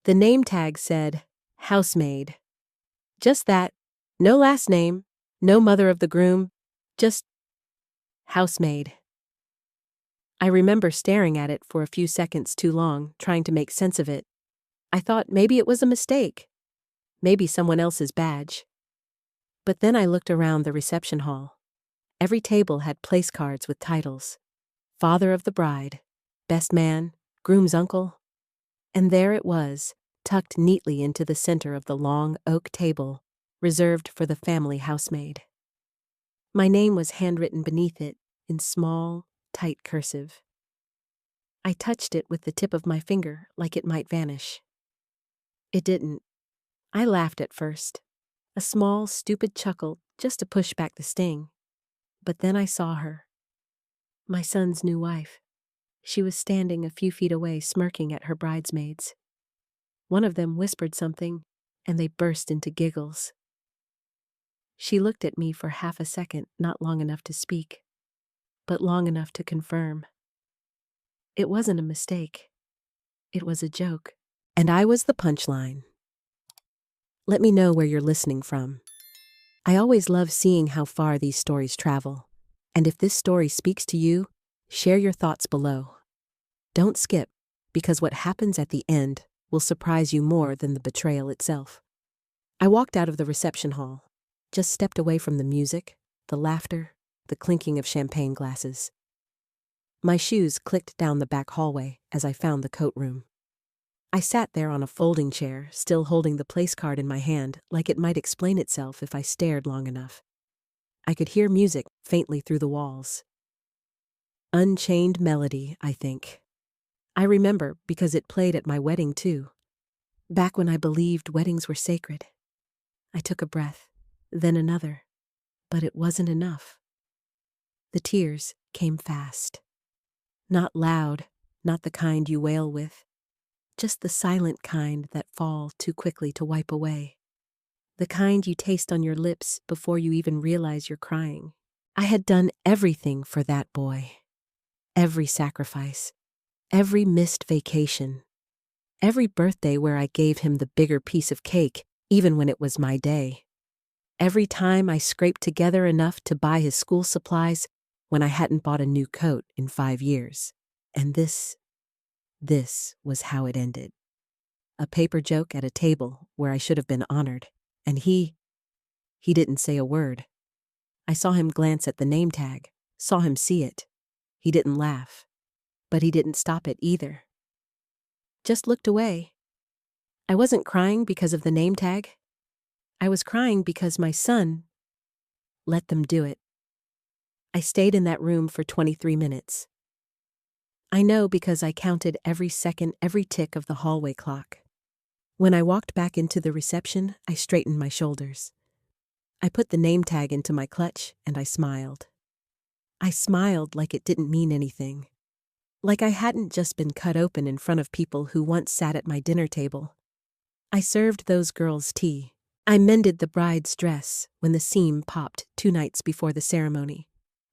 The name tag said, Housemaid. Just that. No last name, no mother of the groom, just Housemaid. I remember staring at it for a few seconds too long, trying to make sense of it. I thought maybe it was a mistake. Maybe someone else's badge. But then I looked around the reception hall. Every table had place cards with titles. Father of the bride, best man, groom's uncle. And there it was, tucked neatly into the center of the long oak table, reserved for the family housemaid. My name was handwritten beneath it, in small, tight cursive. I touched it with the tip of my finger, like it might vanish. It didn't. I laughed at first. A small, stupid chuckle, just to push back the sting. But then I saw her. My son's new wife. She was standing a few feet away, smirking at her bridesmaids. One of them whispered something, and they burst into giggles. She looked at me for half a second, not long enough to speak, but long enough to confirm. It wasn't a mistake. It was a joke. And I was the punchline. Let me know where you're listening from. I always love seeing how far these stories travel. And if this story speaks to you, share your thoughts below. Don't skip, because what happens at the end will surprise you more than the betrayal itself. I walked out of the reception hall, just stepped away from the music, the laughter, the clinking of champagne glasses. My shoes clicked down the back hallway as I found the coat room. I sat there on a folding chair, still holding the place card in my hand, like it might explain itself if I stared long enough. I could hear music faintly through the walls. Unchained Melody, I think. I remember because it played at my wedding too. Back when I believed weddings were sacred. I took a breath, then another, but it wasn't enough. The tears came fast. Not loud, not the kind you wail with. Just the silent kind that fall too quickly to wipe away. The kind you taste on your lips before you even realize you're crying. I had done everything for that boy. Every sacrifice. Every missed vacation. Every birthday where I gave him the bigger piece of cake, even when it was my day. Every time I scraped together enough to buy his school supplies when I hadn't bought a new coat in 5 years. And this was how it ended. A paper joke at a table where I should have been honored. And he didn't say a word. I saw him glance at the name tag, saw him see it. He didn't laugh, but he didn't stop it either. Just looked away. I wasn't crying because of the name tag. I was crying because my son let them do it. I stayed in that room for 23 minutes. I know because I counted every second, every tick of the hallway clock. When I walked back into the reception, I straightened my shoulders. I put the name tag into my clutch and I smiled. I smiled like it didn't mean anything. Like I hadn't just been cut open in front of people who once sat at my dinner table. I served those girls tea. I mended the bride's dress when the seam popped 2 nights before the ceremony.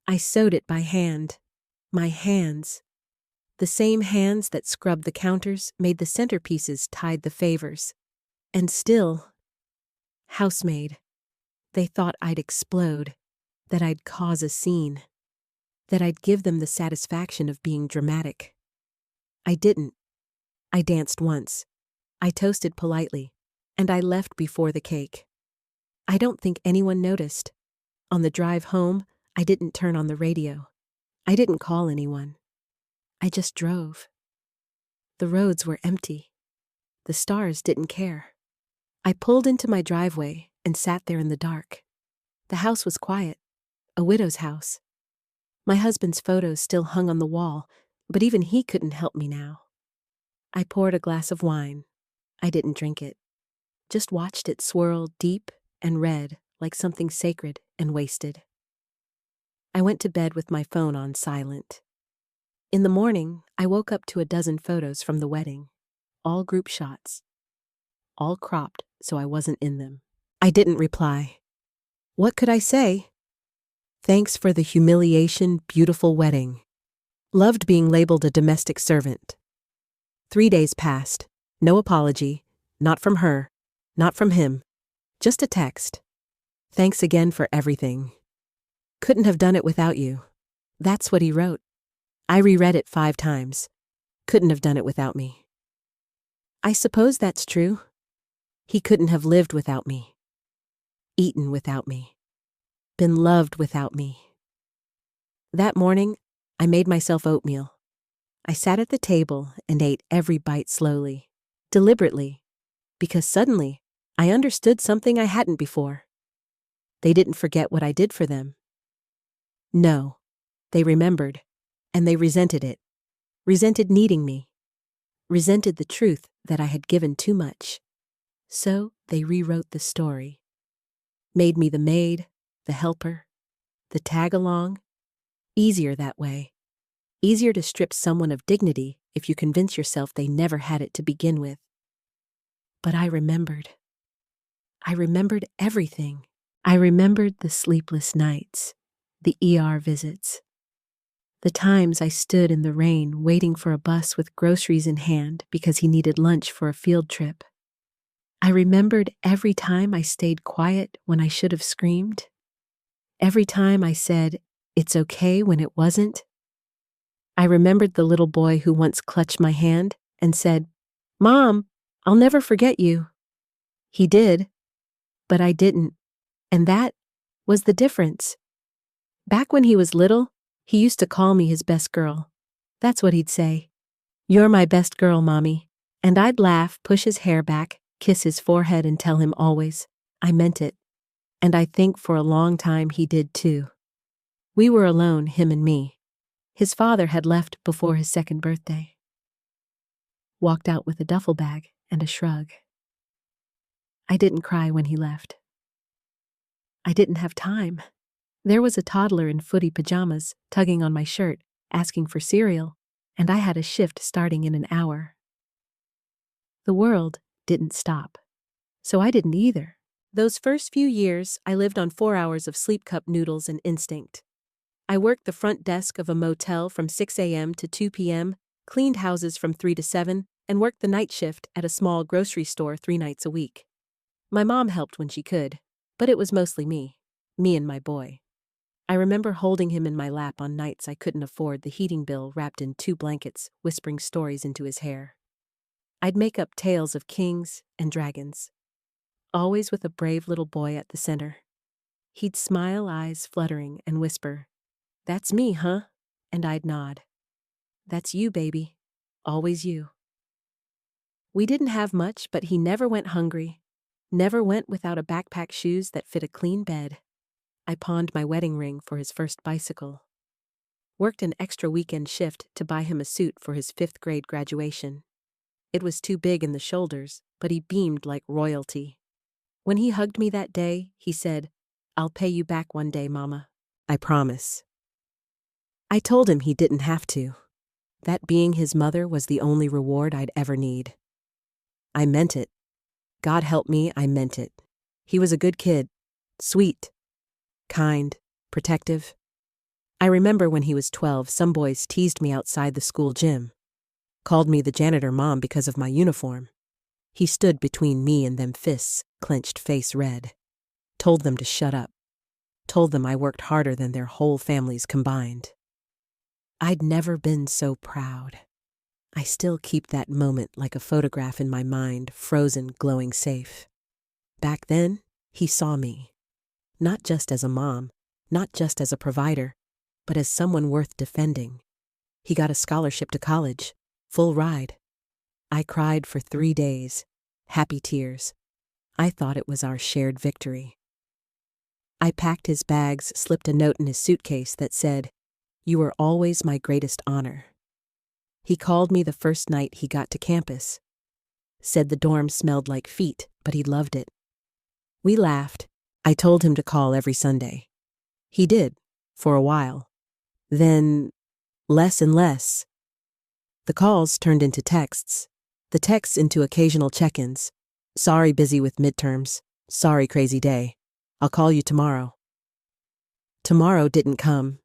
I sewed it by hand. My hands. The same hands that scrubbed the counters, made the centerpieces, tied the favors. And still, housemaid, they thought I'd explode, that I'd cause a scene, that I'd give them the satisfaction of being dramatic. I didn't. I danced once. I toasted politely, and I left before the cake. I don't think anyone noticed. On the drive home, I didn't turn on the radio. I didn't call anyone. I just drove. The roads were empty. The stars didn't care. I pulled into my driveway and sat there in the dark. The house was quiet, a widow's house. My husband's photos still hung on the wall, but even he couldn't help me now. I poured a glass of wine. I didn't drink it, just watched it swirl deep and red like something sacred and wasted. I went to bed with my phone on silent. In the morning, I woke up to a dozen photos from the wedding, all group shots, all cropped so I wasn't in them. I didn't reply. What could I say? Thanks for the humiliation, beautiful wedding. Loved being labeled a domestic servant. 3 days passed, no apology, Not from her. Not from him. Just a text. Thanks again for everything. Couldn't have done it without you. That's what he wrote. I reread it 5 times. Couldn't have done it without me. I suppose that's true. He couldn't have lived without me. Eaten without me. Been loved without me. That morning, I made myself oatmeal. I sat at the table and ate every bite slowly, deliberately, because suddenly I understood something I hadn't before. They didn't forget what I did for them. No, they remembered, and they resented it, resented needing me, resented the truth that I had given too much. So they rewrote the story, made me the maid, the helper, the tag-along. Easier that way. Easier to strip someone of dignity if you convince yourself they never had it to begin with. But I remembered. I remembered everything. I remembered the sleepless nights, the ER visits, the times I stood in the rain waiting for a bus with groceries in hand because he needed lunch for a field trip. I remembered every time I stayed quiet when I should have screamed. Every time I said, "It's okay," when it wasn't. I remembered the little boy who once clutched my hand and said, "Mom, I'll never forget you." He did, but I didn't, and that was the difference. Back when he was little, he used to call me his best girl. That's what he'd say. "You're my best girl, Mommy." And I'd laugh, push his hair back, kiss his forehead, and tell him always, I meant it. And I think for a long time he did too. We were alone, him and me. His father had left before his 2nd birthday. Walked out with a duffel bag and a shrug. I didn't cry when he left. I didn't have time. There was a toddler in footy pajamas, tugging on my shirt, asking for cereal, and I had a shift starting in an hour. The world didn't stop. So I didn't either. Those first few years, I lived on 4 hours of sleep cup noodles and instinct. I worked the front desk of a motel from 6 a.m. to 2 p.m., cleaned houses from 3 to 7, and worked the night shift at a small grocery store 3 nights a week. My mom helped when she could, but it was mostly me and my boy. I remember holding him in my lap on nights I couldn't afford the heating bill, wrapped in 2 blankets, whispering stories into his hair. I'd make up tales of kings and dragons, always with a brave little boy at the center. He'd smile, eyes fluttering, and whisper, "That's me, huh?" And I'd nod. "That's you, baby. Always you." We didn't have much, but he never went hungry, never went without a backpack, shoes that fit a clean bed. I pawned my wedding ring for his first bicycle. Worked an extra weekend shift to buy him a suit for his 5th grade graduation. It was too big in the shoulders, but he beamed like royalty. When he hugged me that day, he said, "I'll pay you back one day, Mama. I promise." I told him he didn't have to. That being his mother was the only reward I'd ever need. I meant it. God help me, I meant it. He was a good kid. Sweet. Kind. Protective. I remember when he was 12, some boys teased me outside the school gym. Called me the janitor mom because of my uniform. He stood between me and them fists, clenched, face red. Told them to shut up. Told them I worked harder than their whole families combined. I'd never been so proud. I still keep that moment like a photograph in my mind, frozen, glowing safe. Back then, he saw me. Not just as a mom, not just as a provider, but as someone worth defending. He got a scholarship to college, full ride. I cried for 3 days, happy tears. I thought it was our shared victory. I packed his bags, slipped a note in his suitcase that said, "You were always my greatest honor." He called me the first night he got to campus. Said the dorm smelled like feet, but he loved it. We laughed. I told him to call every Sunday. He did, for a while. Then, less and less. The calls turned into texts. The texts into occasional check-ins. "Sorry, busy with midterms. Sorry, crazy day. I'll call you tomorrow." Tomorrow didn't come.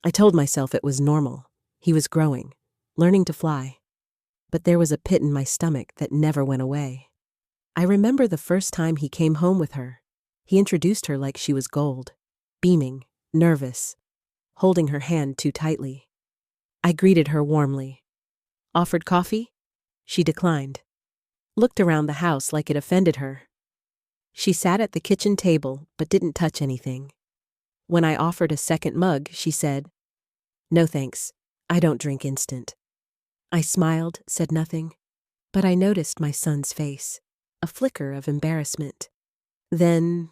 I told myself it was normal. He was growing, learning to fly. But there was a pit in my stomach that never went away. I remember the first time he came home with her. He introduced her like she was gold, beaming, nervous, holding her hand too tightly. I greeted her warmly. Offered coffee? She declined. Looked around the house like it offended her. She sat at the kitchen table but didn't touch anything. When I offered a second mug, she said, "No thanks, I don't drink instant." I smiled, said nothing, but I noticed my son's face, a flicker of embarrassment. Then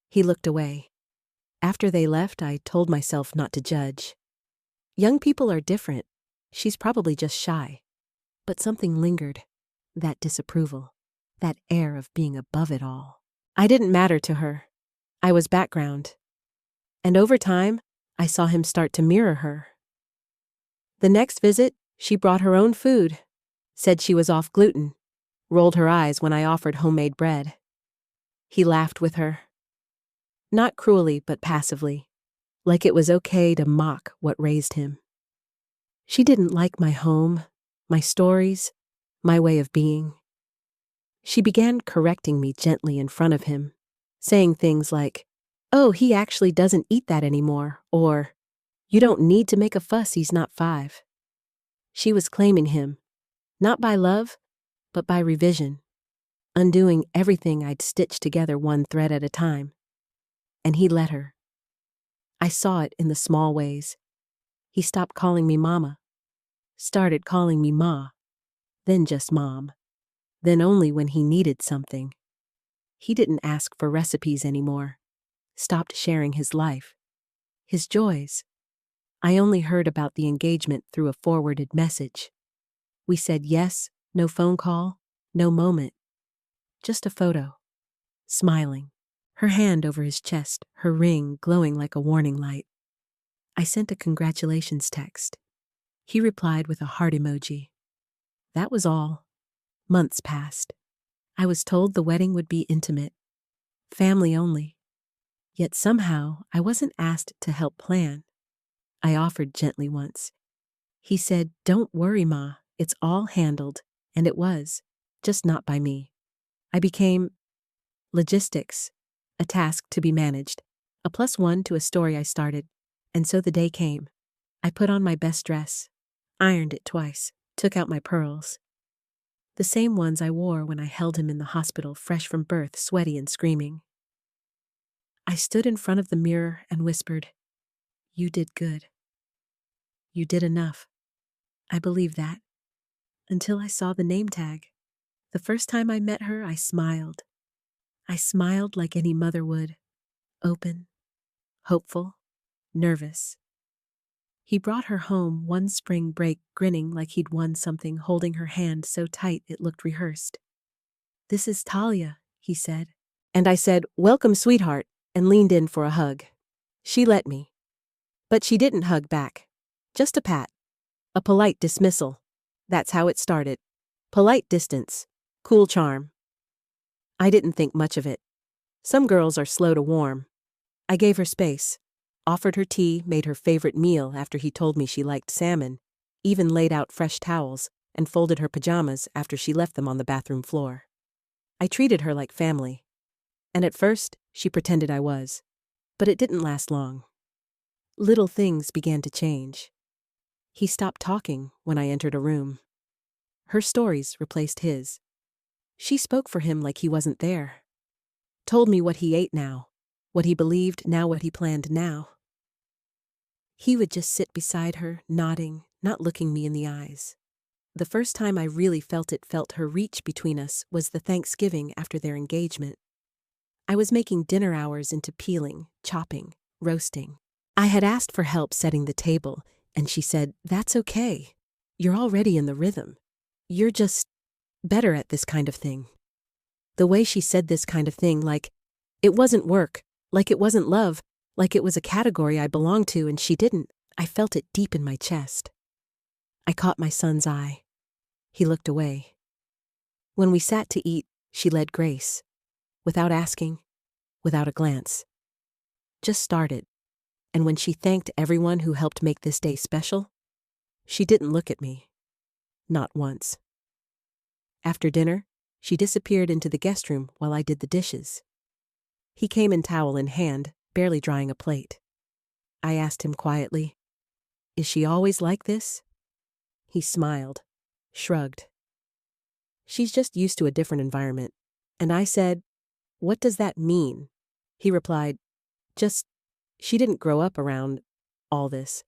he looked away. After they left, I told myself not to judge. Young people are different. She's probably just shy. But something lingered, that disapproval, that air of being above it all. I didn't matter to her. I was background. And over time, I saw him start to mirror her. The next visit, she brought her own food, said she was off gluten, rolled her eyes when I offered homemade bread. He laughed with her. Not cruelly, but passively, like it was okay to mock what raised him. She didn't like my home, my stories, my way of being. She began correcting me gently in front of him, saying things like, "Oh, he actually doesn't eat that anymore," or, "You don't need to make a fuss, he's not 5. She was claiming him, not by love, but by revision, undoing everything I'd stitched together one thread at a time. And he let her. I saw it in the small ways. He stopped calling me mama, started calling me ma, then just mom, then only when he needed something. He didn't ask for recipes anymore, stopped sharing his life, his joys. I only heard about the engagement through a forwarded message. We said yes, no phone call, no moment, just a photo, smiling, her hand over his chest, her ring glowing like a warning light. I sent a congratulations text. He replied with a heart emoji. That was all. Months passed. I was told the wedding would be intimate, family only. Yet somehow I wasn't asked to help plan. I offered gently once. He said, "Don't worry, Ma, it's all handled," and it was, just not by me. I became logistics, a task to be managed, a +1 to a story I started, and so the day came. I put on my best dress, ironed it twice, took out my pearls. The same ones I wore when I held him in the hospital fresh from birth, sweaty and screaming. I stood in front of the mirror and whispered, "You did good. You did enough." I believed that, until I saw the name tag. The first time I met her, I smiled. I smiled like any mother would, open, hopeful, nervous. He brought her home one spring break, grinning like he'd won something, holding her hand so tight it looked rehearsed. "This is Talia," he said. And I said, "Welcome, sweetheart," and leaned in for a hug. She let me. But she didn't hug back. Just a pat. A polite dismissal. That's how it started. Polite distance. Cool charm. I didn't think much of it. Some girls are slow to warm. I gave her space. Offered her tea, made her favorite meal after he told me she liked salmon, even laid out fresh towels, and folded her pajamas after she left them on the bathroom floor. I treated her like family. And at first, she pretended I was. But it didn't last long. Little things began to change. He stopped talking when I entered a room. Her stories replaced his. She spoke for him like he wasn't there. Told me what he ate now, what he believed now, what he planned now. He would just sit beside her, nodding, not looking me in the eyes. The first time I really felt her reach between us was the Thanksgiving after their engagement. I was making dinner hours into peeling, chopping, roasting. I had asked for help setting the table, and she said, "That's okay. You're already in the rhythm. You're just better at this kind of thing." The way she said this kind of thing, like it wasn't work, like it wasn't love, like it was a category I belonged to and she didn't, I felt it deep in my chest. I caught my son's eye. He looked away. When we sat to eat, she led grace, without asking, without a glance. Just started. And when she thanked everyone who helped make this day special, she didn't look at me. Not once. After dinner, She disappeared into the guest room while I did the dishes. He came in towel in hand, barely drying a plate. I asked him quietly, "Is she always like this?" He smiled, shrugged. "She's just used to a different environment." And I said, "What does that mean?" He replied, "Just, she didn't grow up around all this."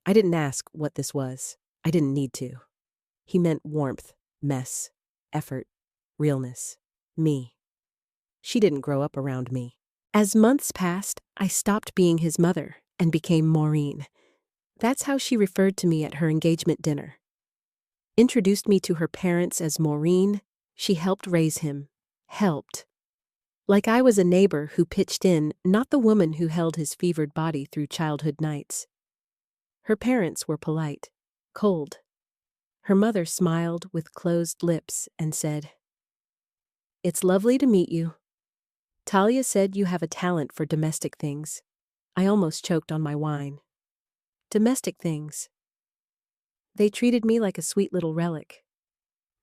I didn't ask what this was. I didn't need to. He meant warmth, mess, effort, realness. Me. She didn't grow up around me. As months passed, I stopped being his mother and became Maureen. That's how she referred to me at her engagement dinner. Introduced me to her parents as Maureen. She helped raise him. Helped. Like I was a neighbor who pitched in, not the woman who held his fevered body through childhood nights. Her parents were polite, cold. Her mother smiled with closed lips and said, "It's lovely to meet you. Talia said you have a talent for domestic things." I almost choked on my wine. Domestic things. They treated me like a sweet little relic.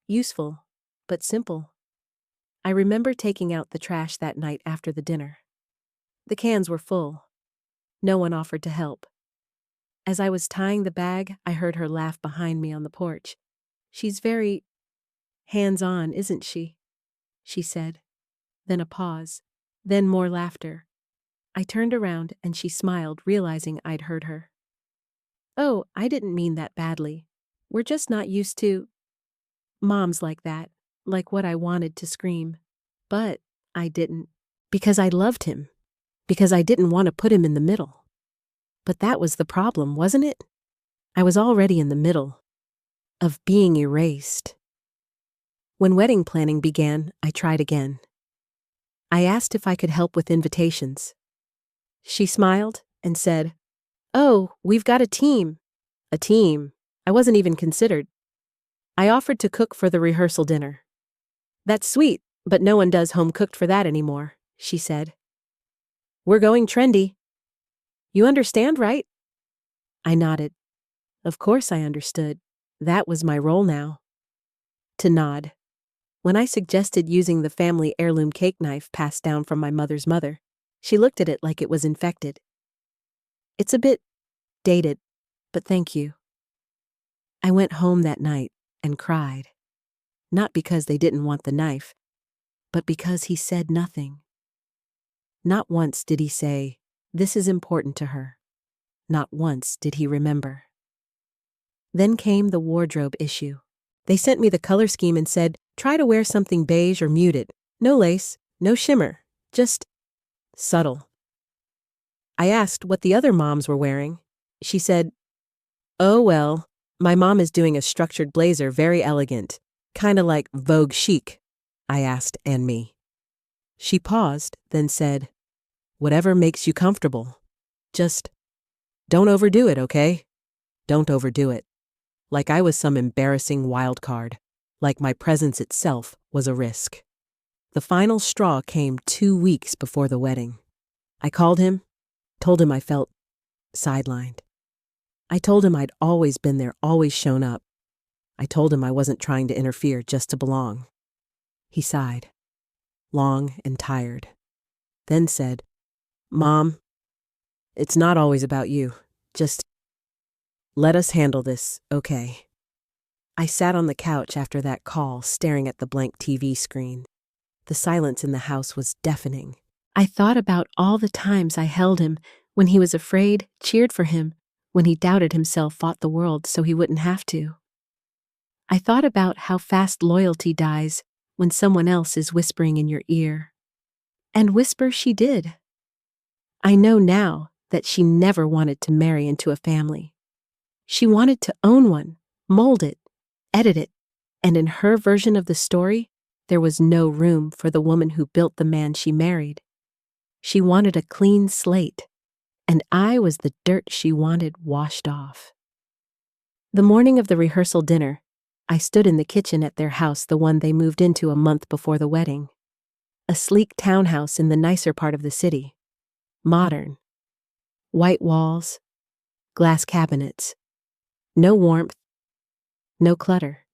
Useful, but simple. I remember taking out the trash that night after the dinner. The cans were full. No one offered to help. As I was tying the bag, I heard her laugh behind me on the porch. "She's very hands-on, isn't she?" she said. Then a pause. Then more laughter. I turned around and she smiled, realizing I'd heard her. "Oh, I didn't mean that badly. We're just not used to moms like that, like what I wanted to scream. But I didn't. Because I loved him. Because I didn't want to put him in the middle. But that was the problem, wasn't it? I was already in the middle of being erased. When wedding planning began, I tried again. I asked if I could help with invitations. She smiled and said, "Oh, we've got a team." A team. I wasn't even considered. I offered to cook for the rehearsal dinner. "That's sweet, but no one does home cooked for that anymore," she said. "We're going trendy. You understand, right?" I nodded. Of course I understood. That was my role now. To nod. When I suggested using the family heirloom cake knife passed down from my mother's mother, she looked at it like it was infected. "It's a bit dated, but thank you." I went home that night and cried. Not because they didn't want the knife, but because he said nothing. Not once did he say, "This is important to her." Not once did he remember. Then came the wardrobe issue. They sent me the color scheme and said, "Try to wear something beige or muted. No lace, no shimmer, just subtle." I asked what the other moms were wearing. She said, "Oh well, my mom is doing a structured blazer, very elegant, kinda like Vogue chic." I asked, "And me?" She paused, then said, "Whatever makes you comfortable. Just don't overdo it, okay? Don't overdo it." Like I was some embarrassing wild card. Like my presence itself was a risk. The final straw came 2 weeks before the wedding. I called him, told him I felt sidelined. I told him I'd always been there, always shown up. I told him I wasn't trying to interfere, just to belong. He sighed, long and tired, then said, "Mom, it's not always about you. Just let us handle this, okay?" I sat on the couch after that call, staring at the blank TV screen. The silence in the house was deafening. I thought about all the times I held him, when he was afraid, cheered for him, when he doubted himself, fought the world so he wouldn't have to. I thought about how fast loyalty dies when someone else is whispering in your ear. And whisper she did. I know now that she never wanted to marry into a family. She wanted to own one, mold it, edit it, and in her version of the story, there was no room for the woman who built the man she married. She wanted a clean slate, and I was the dirt she wanted washed off. The morning of the rehearsal dinner, I stood in the kitchen at their house, the one they moved into a month before the wedding. A sleek townhouse in the nicer part of the city. Modern. White walls, glass cabinets. No warmth, no clutter,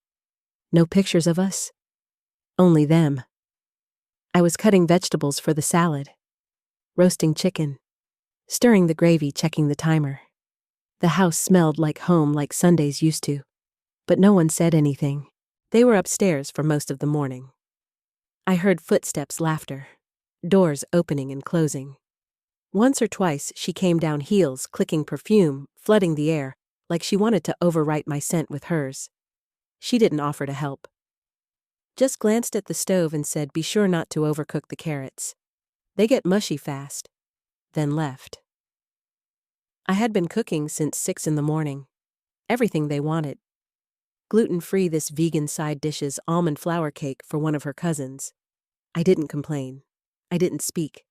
no pictures of us. Only them. I was cutting vegetables for the salad, roasting chicken, stirring the gravy, checking the timer. The house smelled like home, like Sundays used to. But no one said anything. They were upstairs for most of the morning. I heard footsteps, laughter, doors opening and closing. Once or twice she came down heels, clicking perfume, flooding the air, like she wanted to overwrite my scent with hers. She didn't offer to help. Just glanced at the stove and said, "Be sure not to overcook the carrots. They get mushy fast." Then left. I had been cooking since 6 in the morning. Everything they wanted. Gluten-free, this vegan side dishes almond flour cake for one of her cousins. I didn't complain. I didn't speak.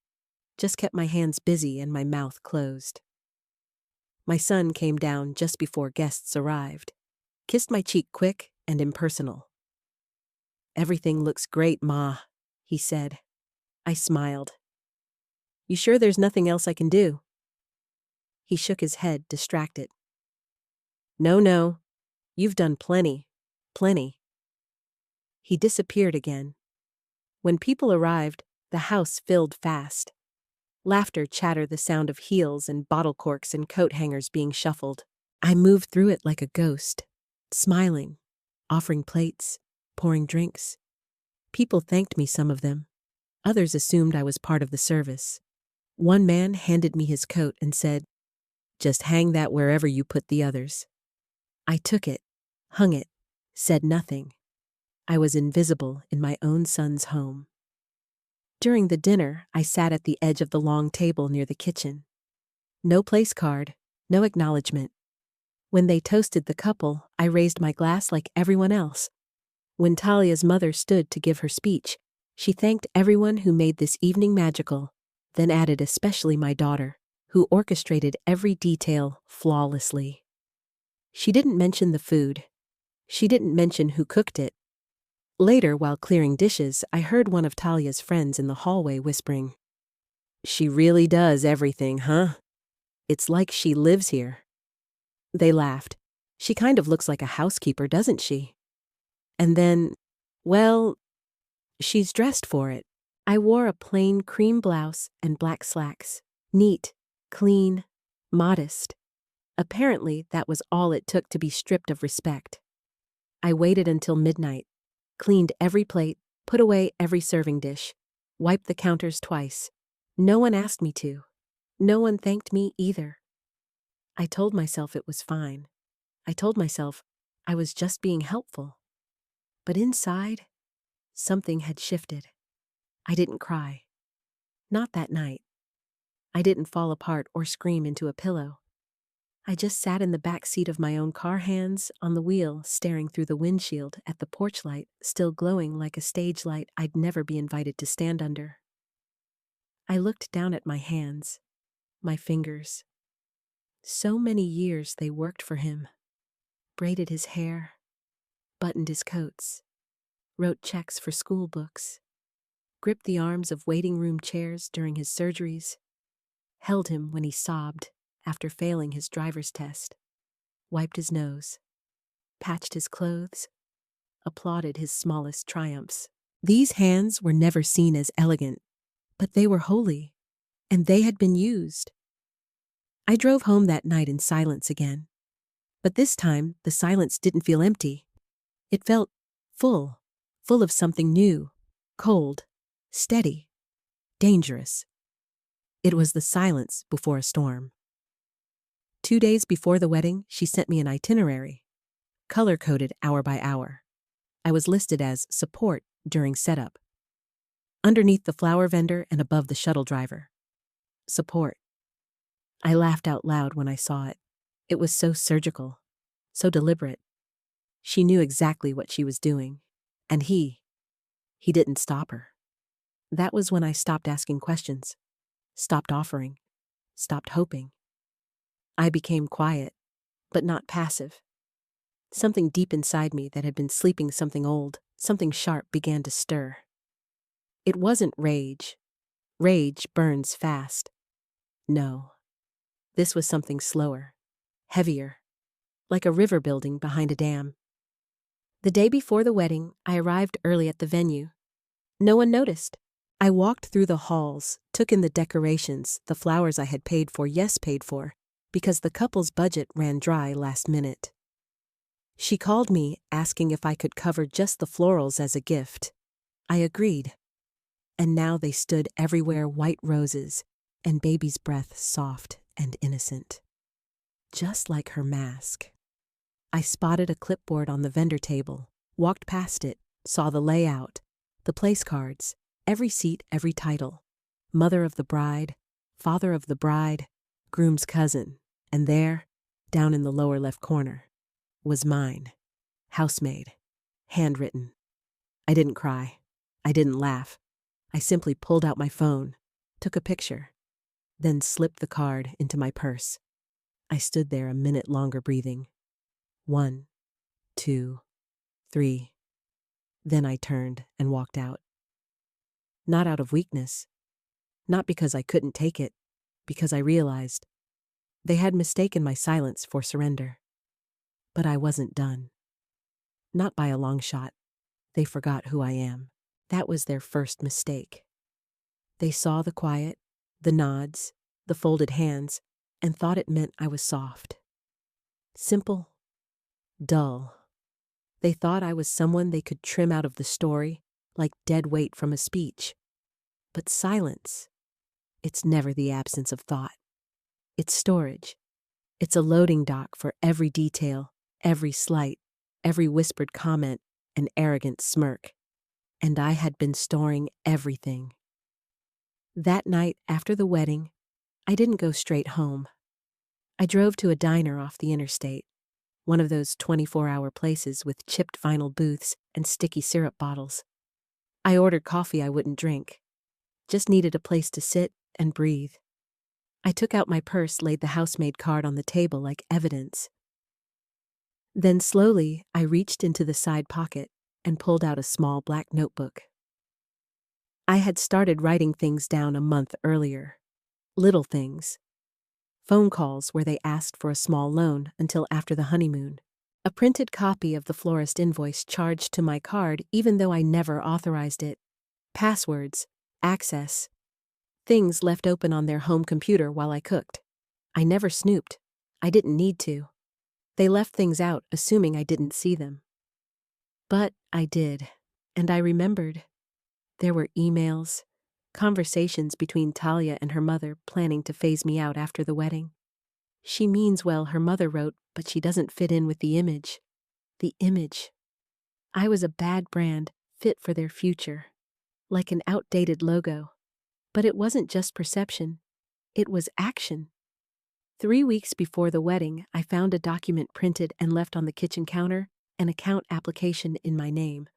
Just kept my hands busy and my mouth closed. My son came down just before guests arrived. Kissed my cheek quick and impersonal. "Everything looks great, Ma," he said. I smiled. "You sure there's nothing else I can do?" He shook his head, distracted. No, you've done plenty. He disappeared again. When people arrived, the house filled fast. Laughter, chatter, the sound of heels and bottle corks and coat hangers being shuffled. I moved through it like a ghost, smiling, offering plates, pouring drinks. People thanked me, some of them. Others assumed I was part of the service. One man handed me his coat and said, "Just hang that wherever you put the others." I took it, hung it, said nothing. I was invisible in my own son's home. During the dinner, I sat at the edge of the long table near the kitchen. No place card, no acknowledgement. When they toasted the couple, I raised my glass like everyone else. When Talia's mother stood to give her speech, she thanked everyone who made this evening magical, then added especially my daughter, who orchestrated every detail flawlessly. She didn't mention the food. She didn't mention who cooked it. Later, while clearing dishes, I heard one of Talia's friends in the hallway whispering, "She really does everything, huh? It's like she lives here." They laughed. "She kind of looks like a housekeeper, doesn't she?" And then, well, she's dressed for it. I wore a plain cream blouse and black slacks. Neat, clean, modest. Apparently, that was all it took to be stripped of respect. I waited until midnight, cleaned every plate, put away every serving dish, wiped the counters twice. No one asked me to. No one thanked me either. I told myself it was fine. I told myself I was just being helpful. But inside, something had shifted. I didn't cry. Not that night. I didn't fall apart or scream into a pillow. I just sat in the back seat of my own car, hands on the wheel, staring through the windshield at the porch light, still glowing like a stage light I'd never be invited to stand under. I looked down at my hands, my fingers. So many years they worked for him. Braided his hair, buttoned his coats, wrote checks for school books, gripped the arms of waiting room chairs during his surgeries, held him when he sobbed after failing his driver's test, wiped his nose, patched his clothes, applauded his smallest triumphs. These hands were never seen as elegant, but they were holy, and they had been used. I drove home that night in silence again. But this time, the silence didn't feel empty. It felt full of something new, cold, steady, dangerous. It was the silence before a storm. 2 days before the wedding, she sent me an itinerary, color-coded hour by hour. I was listed as support during setup. Underneath the flower vendor and above the shuttle driver. Support. I laughed out loud when I saw it. It was so surgical, so deliberate. She knew exactly what she was doing. And he didn't stop her. That was when I stopped asking questions, stopped offering, stopped hoping. I became quiet, but not passive. Something deep inside me that had been sleeping, something old, something sharp, began to stir. It wasn't rage. Rage burns fast. No. This was something slower, heavier, like a river building behind a dam. The day before the wedding, I arrived early at the venue. No one noticed. I walked through the halls, took in the decorations, the flowers I had paid for, yes, paid for, because the couple's budget ran dry last minute. She called me, asking if I could cover just the florals as a gift. I agreed. And now they stood everywhere, white roses, and baby's breath soft and innocent. Just like her mask. I spotted a clipboard on the vendor table, walked past it, saw the layout, the place cards, every seat, every title. Mother of the bride, father of the bride, groom's cousin, and there, down in the lower left corner, was mine. Housemaid. Handwritten. I didn't cry. I didn't laugh. I simply pulled out my phone, took a picture, then slipped the card into my purse. I stood there a minute longer breathing. 1, 2, 3. Then I turned and walked out. Not out of weakness. Not because I couldn't take it, because I realized they had mistaken my silence for surrender. But I wasn't done. Not by a long shot. They forgot who I am. That was their first mistake. They saw the quiet, the nods, the folded hands, and thought it meant I was soft. Simple. Dull. They thought I was someone they could trim out of the story, like dead weight from a speech. But silence, it's never the absence of thought. It's storage. It's a loading dock for every detail, every slight, every whispered comment, and arrogant smirk. And I had been storing everything. That night after the wedding, I didn't go straight home. I drove to a diner off the interstate, one of those 24-hour places with chipped vinyl booths and sticky syrup bottles. I ordered coffee I wouldn't drink. Just needed a place to sit and breathe. I took out my purse, laid the housemaid card on the table like evidence. Then slowly, I reached into the side pocket and pulled out a small black notebook. I had started writing things down a month earlier. Little things. Phone calls where they asked for a small loan until after the honeymoon. A printed copy of the florist invoice charged to my card even though I never authorized it. Passwords, access, things left open on their home computer while I cooked. I never snooped. I didn't need to. They left things out, assuming I didn't see them. But I did, and I remembered. There were emails, conversations between Talia and her mother planning to phase me out after the wedding. She means well, her mother wrote, but she doesn't fit in with the image. The image. I was a bad brand, fit for their future. Like an outdated logo. But it wasn't just perception. It was action. 3 weeks before the wedding, I found a document printed and left on the kitchen counter, an account application in my name.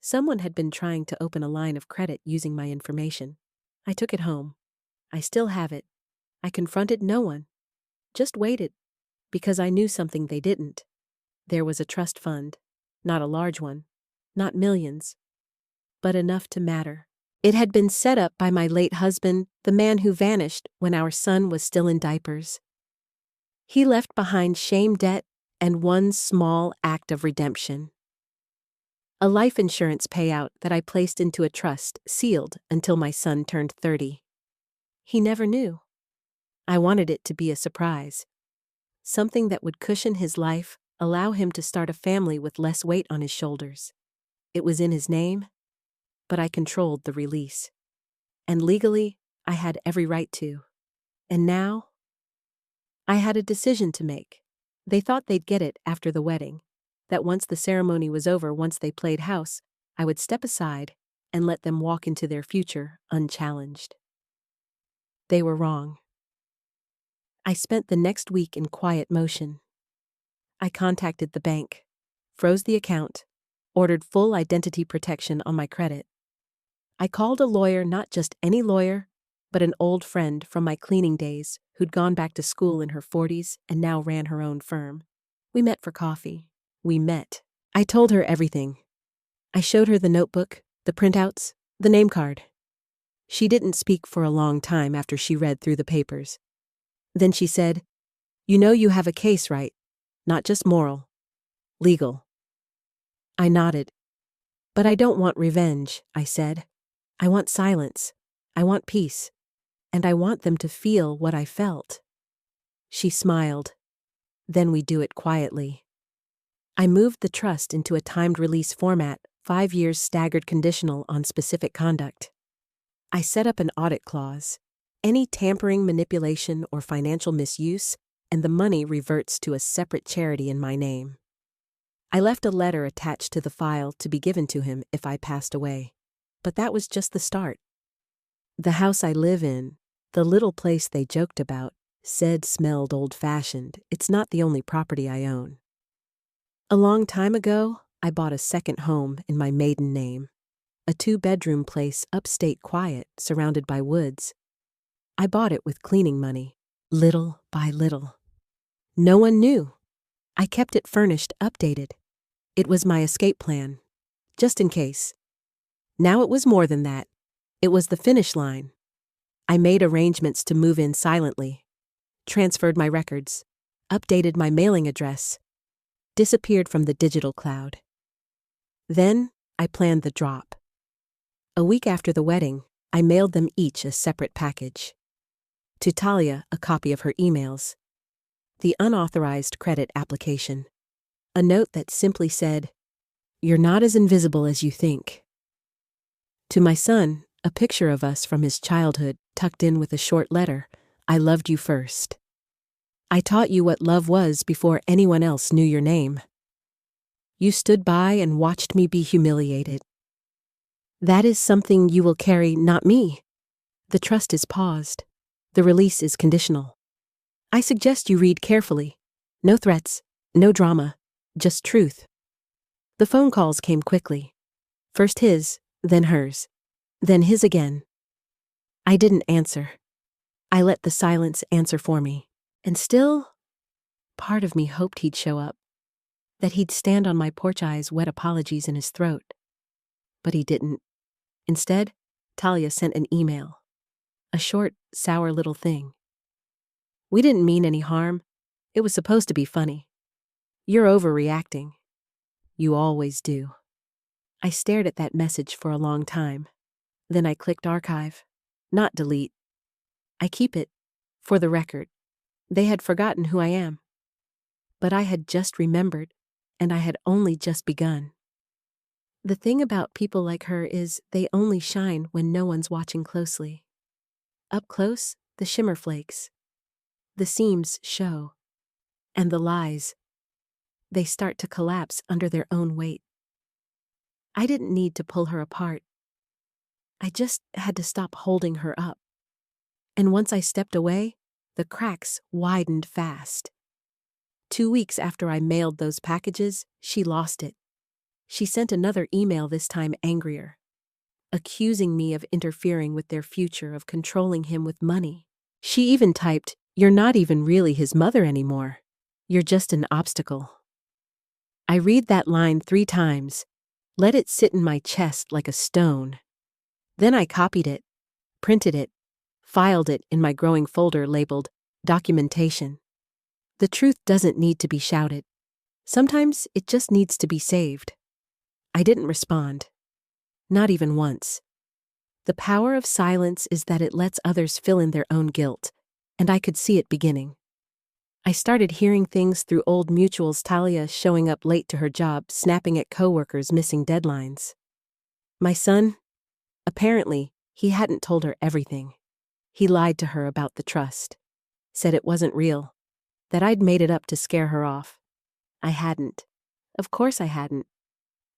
Someone had been trying to open a line of credit using my information. I took it home. I still have it. I confronted no one. Just waited, because I knew something they didn't. There was a trust fund. Not a large one. Not millions. But enough to matter. It had been set up by my late husband, the man who vanished when our son was still in diapers. He left behind shame, debt, and one small act of redemption. A life insurance payout that I placed into a trust, sealed until my son turned 30. He never knew. I wanted it to be a surprise. Something that would cushion his life, allow him to start a family with less weight on his shoulders. It was in his name, but I controlled the release. And legally, I had every right to. And now, I had a decision to make. They thought they'd get it after the wedding, that once the ceremony was over, once they played house, I would step aside and let them walk into their future unchallenged. They were wrong. I spent the next week in quiet motion. I contacted the bank, froze the account, ordered full identity protection on my credit. I called a lawyer, not just any lawyer, but an old friend from my cleaning days who'd gone back to school in her 40s and now ran her own firm. We met for coffee. We met. I told her everything. I showed her the notebook, the printouts, the name card. She didn't speak for a long time after she read through the papers. Then she said, "You know you have a case, right? Not just moral. Legal." I nodded. But I don't want revenge, I said. I want silence. I want peace. And I want them to feel what I felt. She smiled. Then we do it quietly. I moved the trust into a timed release format, 5 years staggered conditional on specific conduct. I set up an audit clause. Any tampering, manipulation, or financial misuse, and the money reverts to a separate charity in my name. I left a letter attached to the file to be given to him if I passed away. But that was just the start. The house I live in, the little place they joked about, said smelled old-fashioned. It's not the only property I own. A long time ago, I bought a second home in my maiden name. A 2-bedroom place, upstate quiet, surrounded by woods. I bought it with cleaning money, little by little. No one knew. I kept it furnished, updated. It was my escape plan, just in case. Now it was more than that. It was the finish line. I made arrangements to move in silently, transferred my records, updated my mailing address, disappeared from the digital cloud. Then I planned the drop. A week after the wedding, I mailed them each a separate package. To Talia, a copy of her emails. The unauthorized credit application. A note that simply said, "You're not as invisible as you think." To my son, a picture of us from his childhood tucked in with a short letter, "I loved you first. I taught you what love was before anyone else knew your name. You stood by and watched me be humiliated. That is something you will carry, not me. The trust is paused. The release is conditional. I suggest you read carefully. No threats, no drama, just truth." The phone calls came quickly. First his, then hers, then his again. I didn't answer. I let the silence answer for me. And still, part of me hoped he'd show up, that he'd stand on my porch, eyes wet, apologies in his throat. But he didn't. Instead, Talia sent an email. A short, sour little thing. "We didn't mean any harm. It was supposed to be funny. You're overreacting. You always do." I stared at that message for a long time. Then I clicked archive, not delete. I keep it, for the record. They had forgotten who I am. But I had just remembered, and I had only just begun. The thing about people like her is they only shine when no one's watching closely. Up close, the shimmer flakes. The seams show. And the lies, they start to collapse under their own weight. I didn't need to pull her apart. I just had to stop holding her up. And once I stepped away, the cracks widened fast. 2 weeks after I mailed those packages, she lost it. She sent another email, this time angrier, accusing me of interfering with their future, of controlling him with money. She even typed, "You're not even really his mother anymore. You're just an obstacle." I read that line 3 times, let it sit in my chest like a stone. Then I copied it, printed it, filed it in my growing folder labeled documentation. The truth doesn't need to be shouted. Sometimes it just needs to be saved. I didn't respond. Not even once. The power of silence is that it lets others fill in their own guilt, and I could see it beginning. I started hearing things through old mutuals, Talia showing up late to her job, snapping at coworkers, missing deadlines. My son, apparently, he hadn't told her everything. He lied to her about the trust. Said it wasn't real. That I'd made it up to scare her off. I hadn't. Of course I hadn't.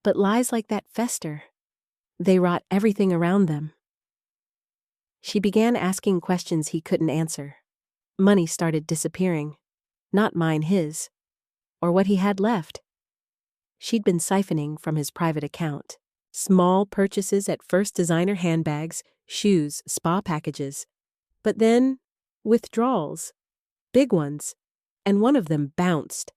But lies like that fester. They rot everything around them. She began asking questions he couldn't answer. Money started disappearing. Not mine, his. Or what he had left. She'd been siphoning from his private account. Small purchases at first, designer handbags, shoes, spa packages. But then, withdrawals. Big ones. And one of them bounced.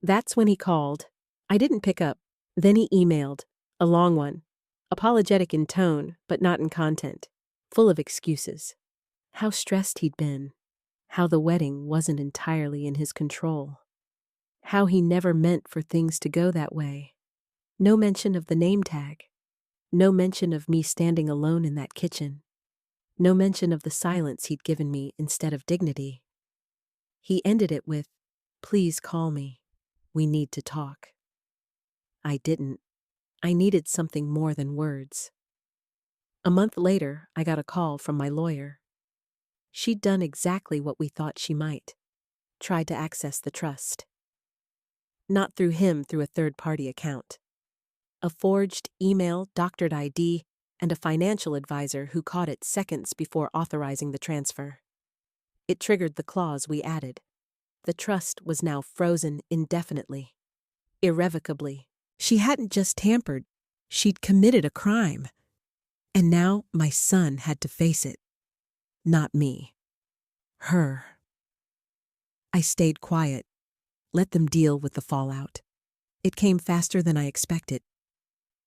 That's when he called. I didn't pick up. Then he emailed. A long one. Apologetic in tone, but not in content. Full of excuses. How stressed he'd been. How the wedding wasn't entirely in his control. How he never meant for things to go that way. No mention of the name tag. No mention of me standing alone in that kitchen. No mention of the silence he'd given me instead of dignity. He ended it with, "Please call me. We need to talk." I didn't. I needed something more than words. A month later, I got a call from my lawyer. She'd done exactly what we thought she might. Tried to access the trust. Not through him, through a third-party account. A forged email, doctored ID, and a financial advisor who caught it seconds before authorizing the transfer. It triggered the clause we added. The trust was now frozen indefinitely. Irrevocably. She hadn't just tampered, she'd committed a crime. And now my son had to face it. Not me. Her. I stayed quiet. Let them deal with the fallout. It came faster than I expected.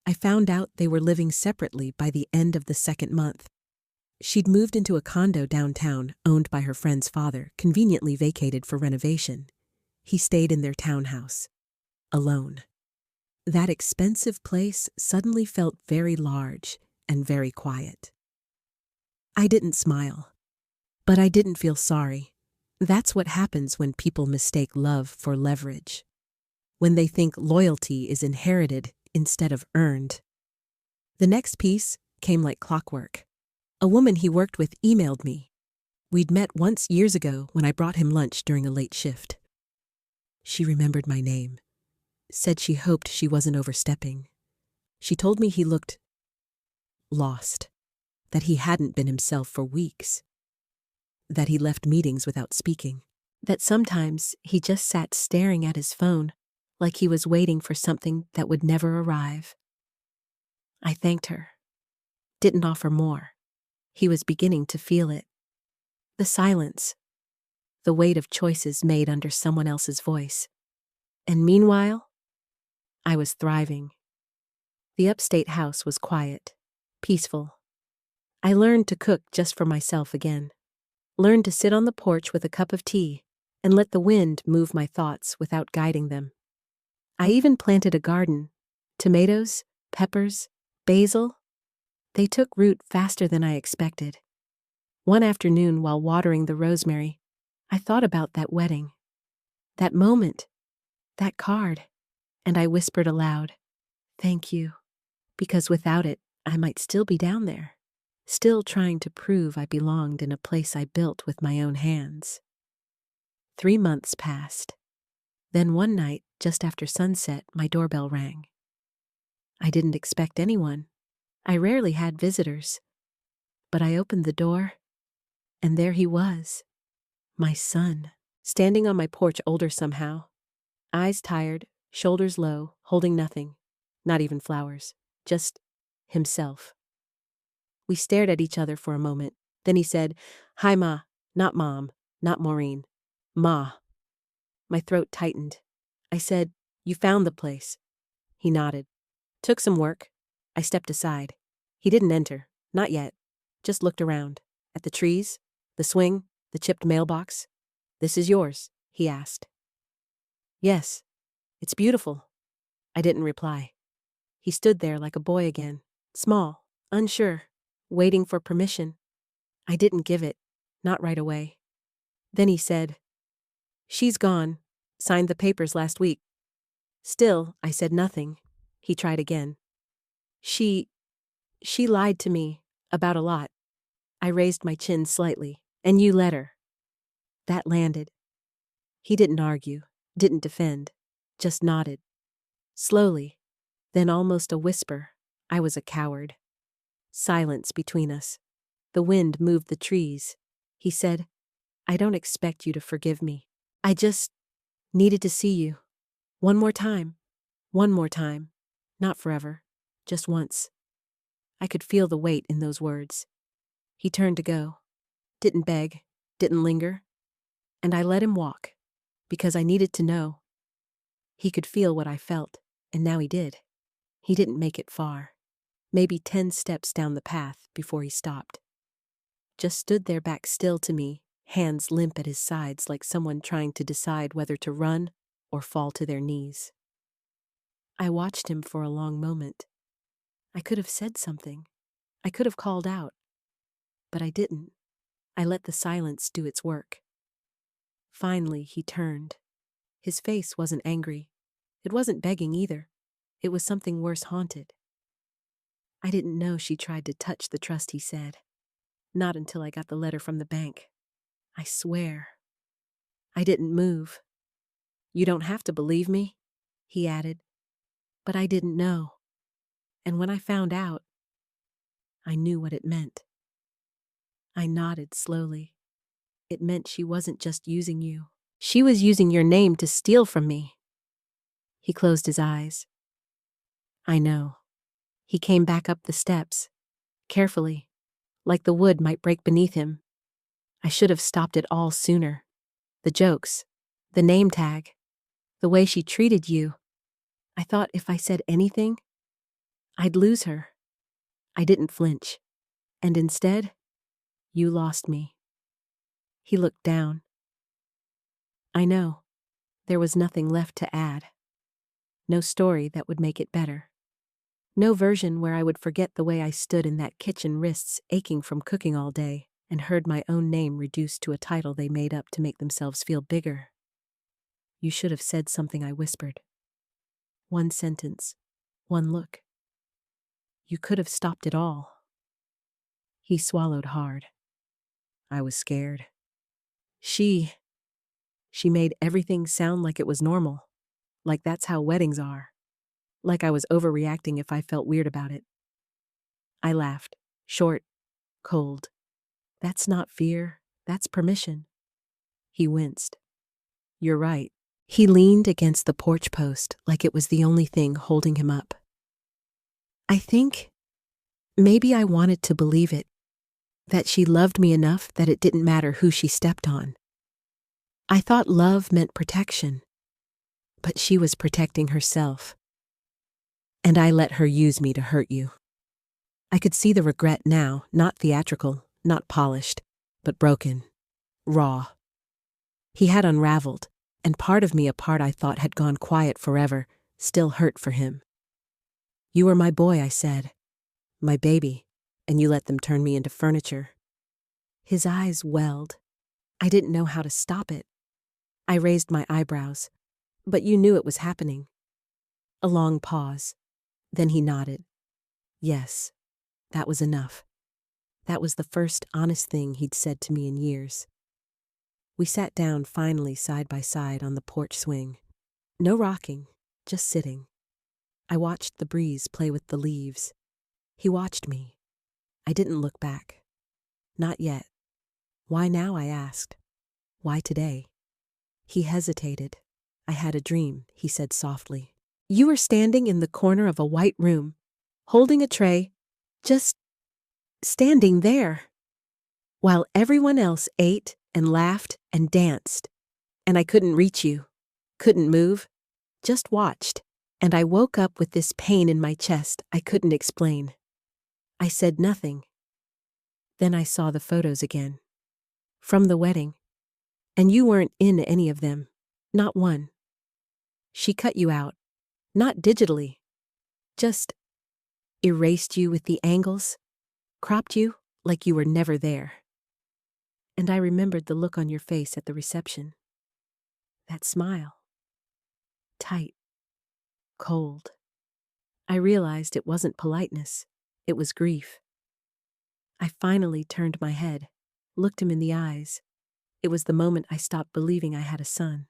I found out they were living separately by the end of the second month. She'd moved into a condo downtown, owned by her friend's father, conveniently vacated for renovation. He stayed in their townhouse. Alone. That expensive place suddenly felt very large and very quiet. I didn't smile. But I didn't feel sorry. That's what happens when people mistake love for leverage. When they think loyalty is inherited instead of earned. The next piece came like clockwork. A woman he worked with emailed me. We'd met once years ago when I brought him lunch during a late shift. She remembered my name. Said she hoped she wasn't overstepping. She told me he looked lost. That he hadn't been himself for weeks. That he left meetings without speaking. That sometimes he just sat staring at his phone like he was waiting for something that would never arrive. I thanked her. Didn't offer more. He was beginning to feel it. The silence. The weight of choices made under someone else's voice. And meanwhile, I was thriving. The upstate house was quiet, peaceful. I learned to cook just for myself again. Learned to sit on the porch with a cup of tea and let the wind move my thoughts without guiding them. I even planted a garden. Tomatoes, peppers, basil. They took root faster than I expected. One afternoon while watering the rosemary, I thought about that wedding. That moment. That card. And I whispered aloud, "Thank you." Because without it, I might still be down there. Still trying to prove I belonged in a place I built with my own hands. 3 months passed. Then one night, just after sunset, my doorbell rang. I didn't expect anyone. I rarely had visitors. But I opened the door, and there he was. My son, standing on my porch, older somehow. Eyes tired, shoulders low, holding nothing. Not even flowers. Just himself. We stared at each other for a moment. Then he said, "Hi, Ma. Not Mom. Not Maureen. Ma." My throat tightened. I said, "You found the place." He nodded. "Took some work." I stepped aside. He didn't enter. Not yet. Just looked around. At the trees, the swing, the chipped mailbox. "This is yours?" he asked. "Yes. It's beautiful." I didn't reply. He stood there like a boy again. Small, unsure, waiting for permission. I didn't give it. Not right away. Then he said, "She's gone. Signed the papers last week." Still, I said nothing. He tried again. She lied to me about a lot." I raised my chin slightly. "And you let her." That landed. He didn't argue, didn't defend, just nodded. Slowly, then almost a whisper. I was a coward. Silence between us. The wind moved the trees. He said, "I don't expect you to forgive me. I just needed to see you. One more time. One more time. Not forever. Just once." I could feel the weight in those words. He turned to go. Didn't beg. Didn't linger. And I let him walk. Because I needed to know. He could feel what I felt. And now he did. He didn't make it far. Maybe 10 steps down the path before he stopped. Just stood there back still to me, hands limp at his sides like someone trying to decide whether to run or fall to their knees. I watched him for a long moment. I could have said something. I could have called out. But I didn't. I let the silence do its work. Finally, he turned. His face wasn't angry. It wasn't begging either. It was something worse, haunted. I didn't know she tried to touch the trust, he said. Not until I got the letter from the bank. I swear. I didn't move. You don't have to believe me, he added. But I didn't know. And when I found out, I knew what it meant. I nodded slowly. It meant she wasn't just using you. She was using your name to steal from me. He closed his eyes. I know. He came back up the steps, carefully, like the wood might break beneath him. I should have stopped it all sooner. The jokes, the name tag, the way she treated you. I thought if I said anything, I'd lose her. I didn't flinch. And instead, you lost me. He looked down. I know. There was nothing left to add. No story that would make it better. No version where I would forget the way I stood in that kitchen, wrists aching from cooking all day, and heard my own name reduced to a title they made up to make themselves feel bigger. You should have said something, I whispered. One sentence, one look. You could have stopped it all. He swallowed hard. I was scared. She made everything sound like it was normal, like that's how weddings are, like I was overreacting if I felt weird about it. I laughed, short, cold. That's not fear, that's permission. He winced. You're right. He leaned against the porch post like it was the only thing holding him up. I think maybe I wanted to believe it, that she loved me enough that it didn't matter who she stepped on. I thought love meant protection, but she was protecting herself. And I let her use me to hurt you. I could see the regret now, not theatrical, not polished, but broken, raw. He had unraveled, and part of me, a part I thought had gone quiet forever, still hurt for him. You were my boy, I said, my baby, and you let them turn me into furniture. His eyes welled. I didn't know how to stop it. I raised my eyebrows, but you knew it was happening. A long pause. Then he nodded. Yes, that was enough. That was the first honest thing he'd said to me in years. We sat down finally side by side on the porch swing. No rocking, just sitting. I watched the breeze play with the leaves. He watched me. I didn't look back. Not yet. Why now, I asked. Why today? He hesitated. I had a dream, he said softly. You were standing in the corner of a white room, holding a tray, just standing there, while everyone else ate and laughed and danced. And I couldn't reach you, couldn't move, just watched. And I woke up with this pain in my chest I couldn't explain. I said nothing. Then I saw the photos again. From the wedding. And you weren't in any of them. Not one. She cut you out. Not digitally. Just erased you with the angles. Cropped you like you were never there. And I remembered the look on your face at the reception. That smile. Tight. Cold. I realized it wasn't politeness. It was grief. I finally turned my head, looked him in the eyes. It was the moment I stopped believing I had a son.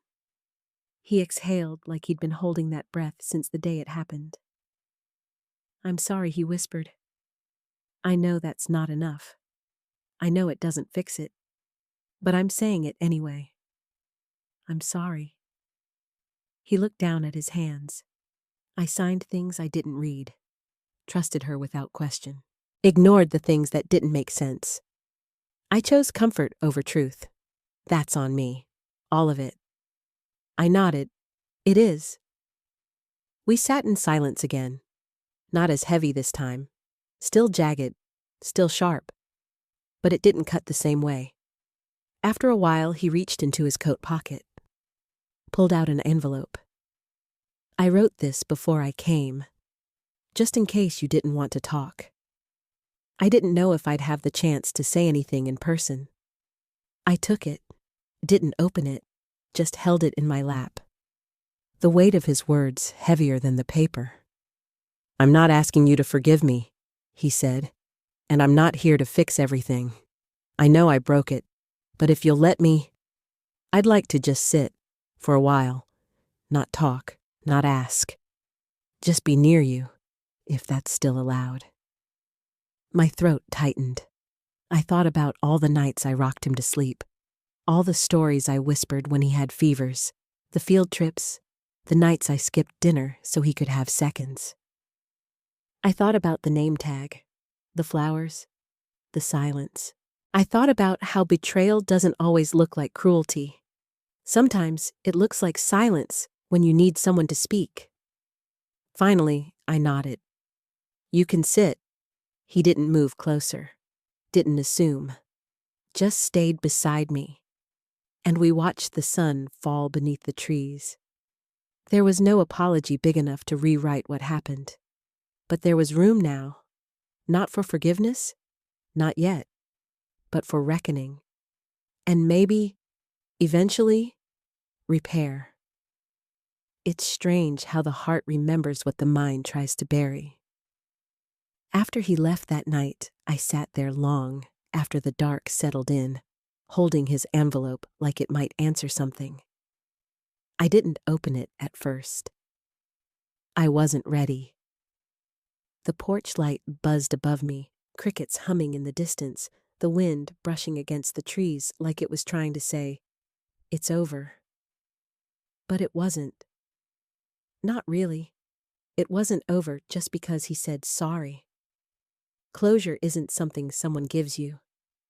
He exhaled like he'd been holding that breath since the day it happened. I'm sorry, he whispered. I know that's not enough. I know it doesn't fix it. But I'm saying it anyway. I'm sorry. He looked down at his hands. I signed things I didn't read. Trusted her without question. Ignored the things that didn't make sense. I chose comfort over truth. That's on me. All of it. I nodded. It is. We sat in silence again. Not as heavy this time. Still jagged. Still sharp. But it didn't cut the same way. After a while, he reached into his coat pocket. Pulled out an envelope. I wrote this before I came, just in case you didn't want to talk. I didn't know if I'd have the chance to say anything in person. I took it, didn't open it, just held it in my lap. The weight of his words heavier than the paper. "I'm not asking you to forgive me," he said, "and I'm not here to fix everything. I know I broke it, but if you'll let me, I'd like to just sit, for a while, not talk, not ask. Just be near you, if that's still allowed." My throat tightened. I thought about all the nights I rocked him to sleep, all the stories I whispered when he had fevers, the field trips, the nights I skipped dinner so he could have seconds. I thought about the name tag, the flowers, the silence. I thought about how betrayal doesn't always look like cruelty. Sometimes it looks like silence when you need someone to speak. Finally, I nodded. "You can sit." He didn't move closer, didn't assume, just stayed beside me, and we watched the sun fall beneath the trees. There was no apology big enough to rewrite what happened, but there was room now, not for forgiveness, not yet, but for reckoning, and maybe, eventually, repair. It's strange how the heart remembers what the mind tries to bury. After he left that night, I sat there long, after the dark settled in, holding his envelope like it might answer something. I didn't open it at first. I wasn't ready. The porch light buzzed above me, crickets humming in the distance, the wind brushing against the trees like it was trying to say, "It's over." But it wasn't. Not really. It wasn't over just because he said sorry. Closure isn't something someone gives you.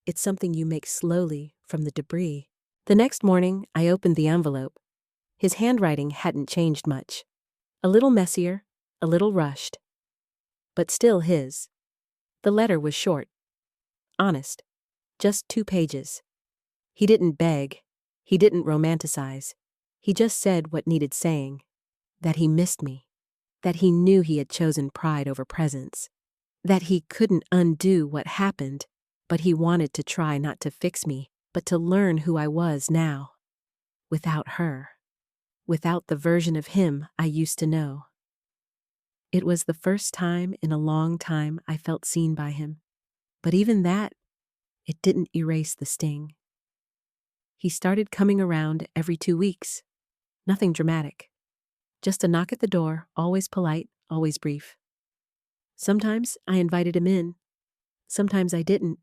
It's something you make slowly from the debris. The next morning, I opened the envelope. His handwriting hadn't changed much. A little messier, a little rushed. But still his. The letter was short. Honest. Just 2 pages. He didn't beg. He didn't romanticize. He just said what needed saying. That he missed me. That he knew he had chosen pride over presence. That he couldn't undo what happened, but he wanted to try not to fix me, but to learn who I was now. Without her. Without the version of him I used to know. It was the first time in a long time I felt seen by him. But even that, it didn't erase the sting. He started coming around every 2 weeks. Nothing dramatic. Just a knock at the door, always polite, always brief. Sometimes I invited him in. Sometimes I didn't.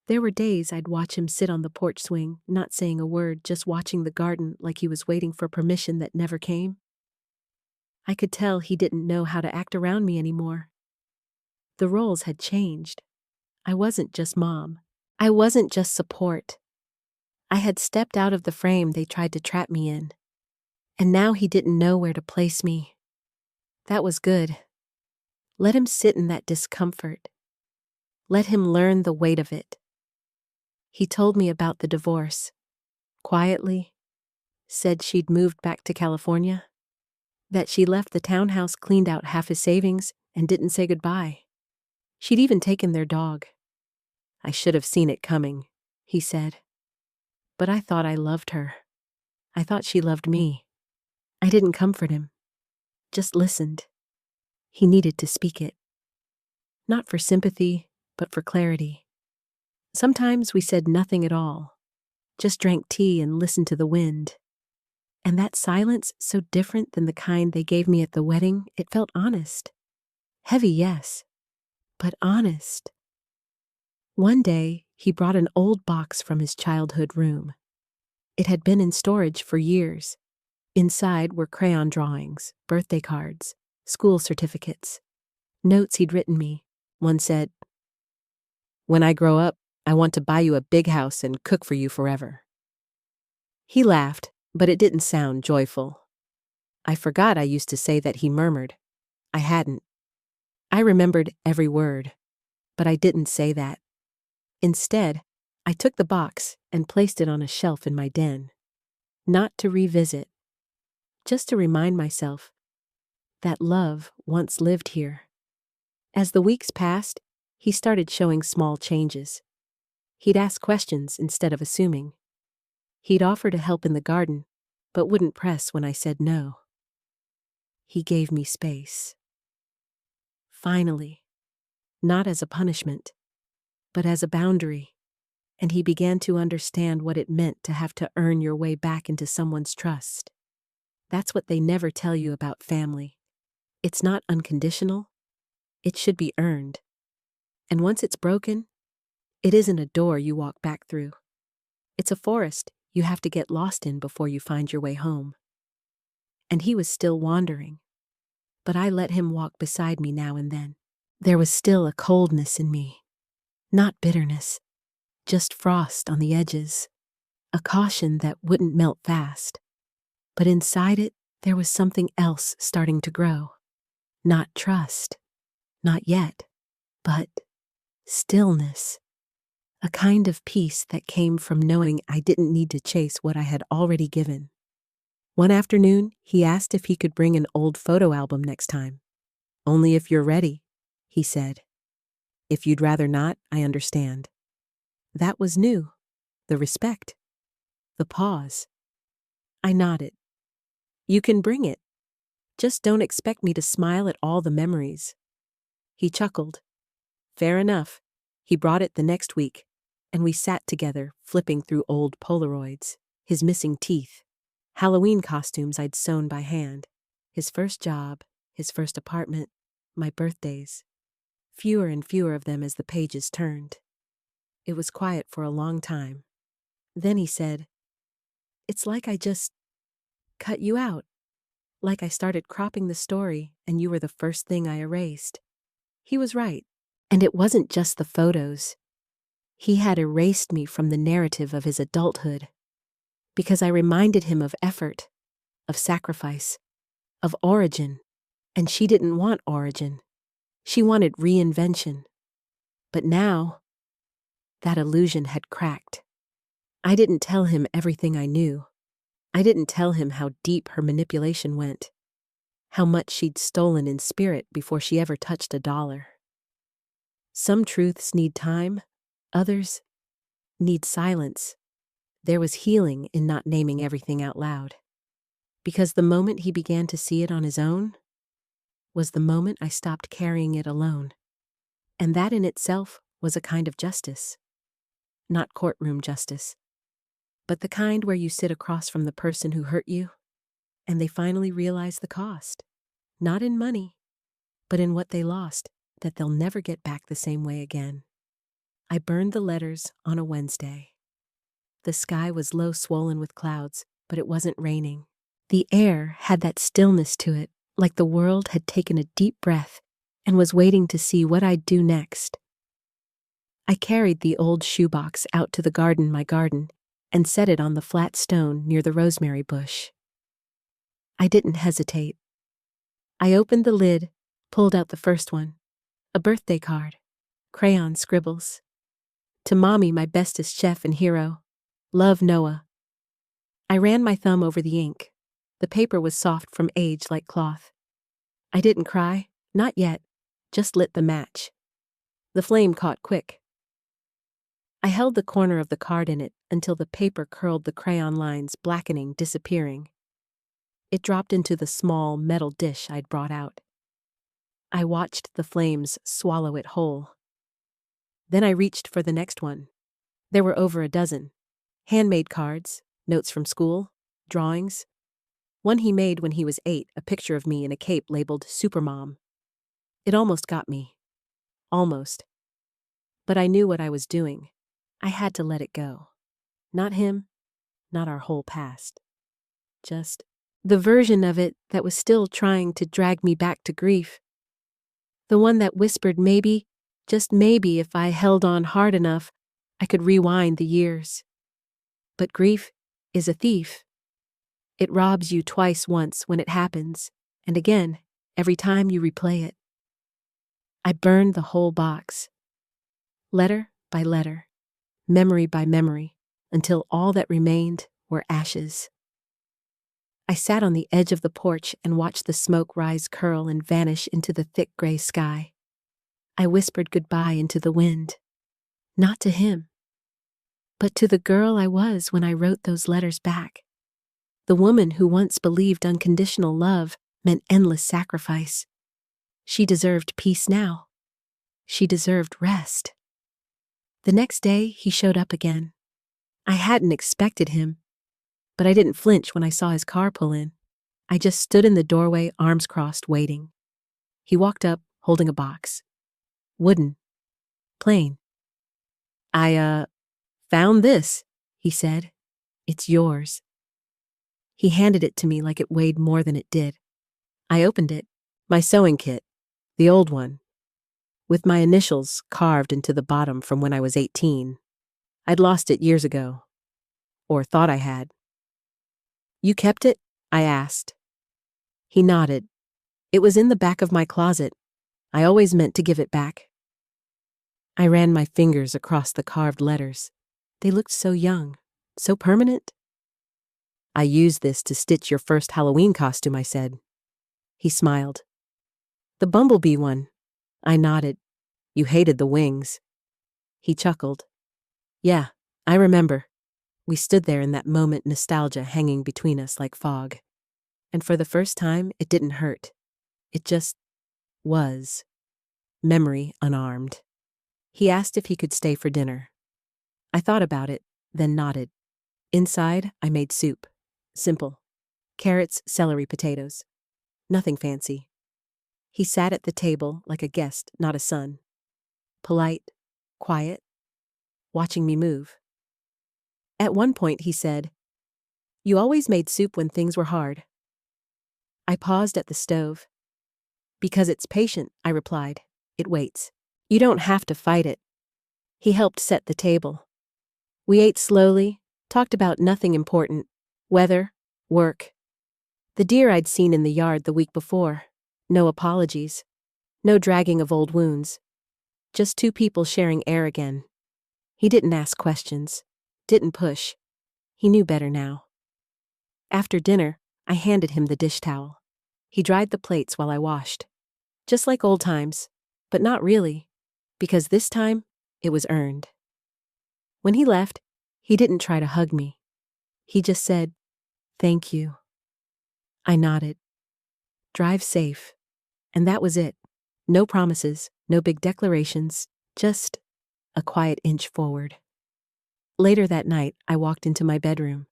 There were days I'd watch him sit on the porch swing, not saying a word, just watching the garden like he was waiting for permission that never came. I could tell he didn't know how to act around me anymore. The roles had changed. I wasn't just mom. I wasn't just support. I had stepped out of the frame they tried to trap me in. And now he didn't know where to place me. That was good. Let him sit in that discomfort. Let him learn the weight of it. He told me about the divorce. Quietly. Said she'd moved back to California. That she left the townhouse, cleaned out half his savings, and didn't say goodbye. She'd even taken their dog. "I should have seen it coming," he said. But I thought I loved her. I thought she loved me. I didn't comfort him. Just listened. He needed to speak it. Not for sympathy, but for clarity. Sometimes we said nothing at all. Just drank tea and listened to the wind. And that silence, so different than the kind they gave me at the wedding, it felt honest. Heavy, yes, but honest. One day, he brought an old box from his childhood room. It had been in storage for years. Inside were crayon drawings, birthday cards, school certificates, notes he'd written me. One said, "When I grow up, I want to buy you a big house and cook for you forever." He laughed, but it didn't sound joyful. I forgot I used to say that, he murmured. I hadn't. I remembered every word, but I didn't say that. Instead, I took the box and placed it on a shelf in my den. Not to revisit, just to remind myself that love once lived here. As the weeks passed, he started showing small changes. He'd ask questions instead of assuming. He'd offer to help in the garden, but wouldn't press when I said no. He gave me space. Finally, not as a punishment, but as a boundary, and he began to understand what it meant to have to earn your way back into someone's trust. That's what they never tell you about family. It's not unconditional. It should be earned. And once it's broken, it isn't a door you walk back through. It's a forest you have to get lost in before you find your way home. And he was still wandering, but I let him walk beside me now and then. There was still a coldness in me, not bitterness, just frost on the edges, a caution that wouldn't melt fast. But inside it, there was something else starting to grow. Not trust, not yet, but stillness. A kind of peace that came from knowing I didn't need to chase what I had already given. One afternoon, he asked if he could bring an old photo album next time. "Only if you're ready," he said. "If you'd rather not, I understand." That was new. The respect. The pause. I nodded. "You can bring it. Just don't expect me to smile at all the memories." He chuckled. Fair enough. He brought it the next week, and we sat together, flipping through old Polaroids, his missing teeth, Halloween costumes I'd sewn by hand, his first job, his first apartment, my birthdays. Fewer and fewer of them as the pages turned. It was quiet for a long time. Then he said, "It's like I just cut you out. Like I started cropping the story and you were the first thing I erased." He was right. And it wasn't just the photos. He had erased me from the narrative of his adulthood, because I reminded him of effort, of sacrifice, of origin, and she didn't want origin. She wanted reinvention. But now, that illusion had cracked. I didn't tell him everything I knew. I didn't tell him how deep her manipulation went, how much she'd stolen in spirit before she ever touched $1. Some truths need time, others need silence. There was healing in not naming everything out loud. Because the moment he began to see it on his own was the moment I stopped carrying it alone. And that in itself was a kind of justice. Not courtroom justice, but the kind where you sit across from the person who hurt you, and they finally realize the cost. Not in money, but in what they lost that they'll never get back the same way again. I burned the letters on a Wednesday. The sky was low swollen with clouds, but it wasn't raining. The air had that stillness to it, like the world had taken a deep breath and was waiting to see what I'd do next. I carried the old shoebox out to the garden, my garden, and set it on the flat stone near the rosemary bush. I didn't hesitate. I opened the lid, pulled out the first one, a birthday card, crayon scribbles. To Mommy, my bestest chef and hero. Love, Noah. I ran my thumb over the ink. The paper was soft from age like cloth. I didn't cry, not yet, just lit the match. The flame caught quick. I held the corner of the card in it until the paper curled the crayon lines, blackening, disappearing. It dropped into the small metal dish I'd brought out. I watched the flames swallow it whole. Then I reached for the next one. There were over a dozen. Handmade cards, notes from school, drawings. One he made when he was 8, a picture of me in a cape labeled Supermom. It almost got me. Almost. But I knew what I was doing. I had to let it go. Not him, not our whole past. Just the version of it that was still trying to drag me back to grief. The one that whispered maybe, just maybe if I held on hard enough, I could rewind the years. But grief is a thief. It robs you twice, once when it happens, and again every time you replay it. I burned the whole box, letter by letter, memory by memory, until all that remained were ashes. I sat on the edge of the porch and watched the smoke rise, curl, and vanish into the thick gray sky. I whispered goodbye into the wind. Not to him, but to the girl I was when I wrote those letters back. The woman who once believed unconditional love meant endless sacrifice. She deserved peace now. She deserved rest. The next day, he showed up again. I hadn't expected him, but I didn't flinch when I saw his car pull in. I just stood in the doorway, arms crossed, waiting. He walked up, holding a box. Wooden. Plain. I found this, he said. It's yours. He handed it to me like it weighed more than it did. I opened it. My sewing kit. The old one. With my initials carved into the bottom from when I was 18. I'd lost it years ago. Or thought I had. You kept it? I asked. He nodded. It was in the back of my closet. I always meant to give it back. I ran my fingers across the carved letters. They looked so young, so permanent. I used this to stitch your first Halloween costume, I said. He smiled. The bumblebee one. I nodded. You hated the wings. He chuckled. Yeah, I remember. We stood there in that moment, nostalgia hanging between us like fog. And for the first time, it didn't hurt. It just was. Memory unarmed. He asked if he could stay for dinner. I thought about it, then nodded. Inside, I made soup. Simple. Carrots, celery, potatoes. Nothing fancy. He sat at the table like a guest, not a son. Polite, quiet, watching me move. At one point, he said, You always made soup when things were hard. I paused at the stove. Because it's patient, I replied. It waits. You don't have to fight it. He helped set the table. We ate slowly, talked about nothing important. Weather, work. The deer I'd seen in the yard the week before. No apologies. No dragging of old wounds. Just two people sharing air again. He didn't ask questions. Didn't push. He knew better now. After dinner, I handed him the dish towel. He dried the plates while I washed. Just like old times, but not really, because this time, it was earned. When he left, he didn't try to hug me. He just said, Thank you. I nodded. Drive safe. And that was it. No promises, no big declarations, just a quiet inch forward. Later that night, I walked into my bedroom,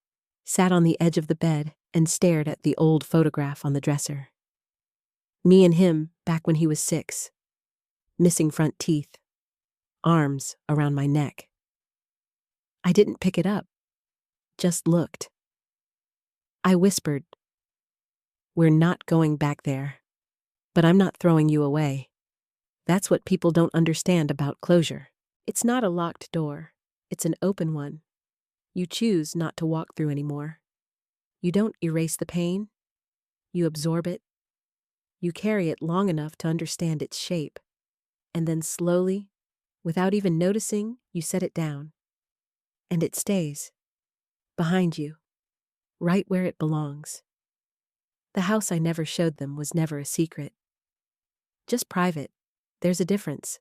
sat on the edge of the bed, and stared at the old photograph on the dresser. Me and him back when he was 6. Missing front teeth. Arms around my neck. I didn't pick it up. Just looked. I whispered, We're not going back there. But I'm not throwing you away. That's what people don't understand about closure. It's not a locked door. It's an open one. You choose not to walk through anymore. You don't erase the pain. You absorb it. You carry it long enough to understand its shape. And then slowly, without even noticing, you set it down. And it stays. Behind you. Right where it belongs. The house I never showed them was never a secret. Just private. There's a difference.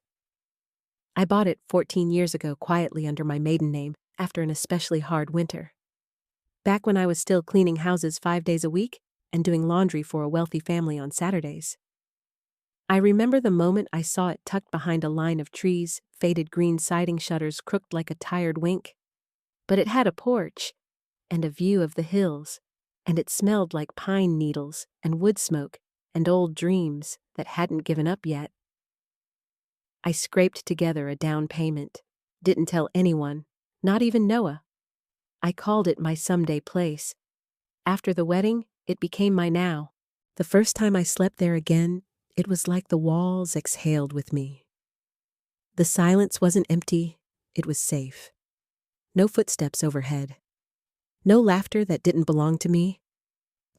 I bought it 14 years ago quietly under my maiden name after an especially hard winter. Back when I was still cleaning houses 5 days a week and doing laundry for a wealthy family on Saturdays. I remember the moment I saw it tucked behind a line of trees, faded green siding shutters crooked like a tired wink. But it had a porch and a view of the hills, and it smelled like pine needles and wood smoke and old dreams that hadn't given up yet. I scraped together a down payment, didn't tell anyone, not even Noah. I called it my someday place. After the wedding, it became my now. The first time I slept there again, it was like the walls exhaled with me. The silence wasn't empty, it was safe. No footsteps overhead. No laughter that didn't belong to me.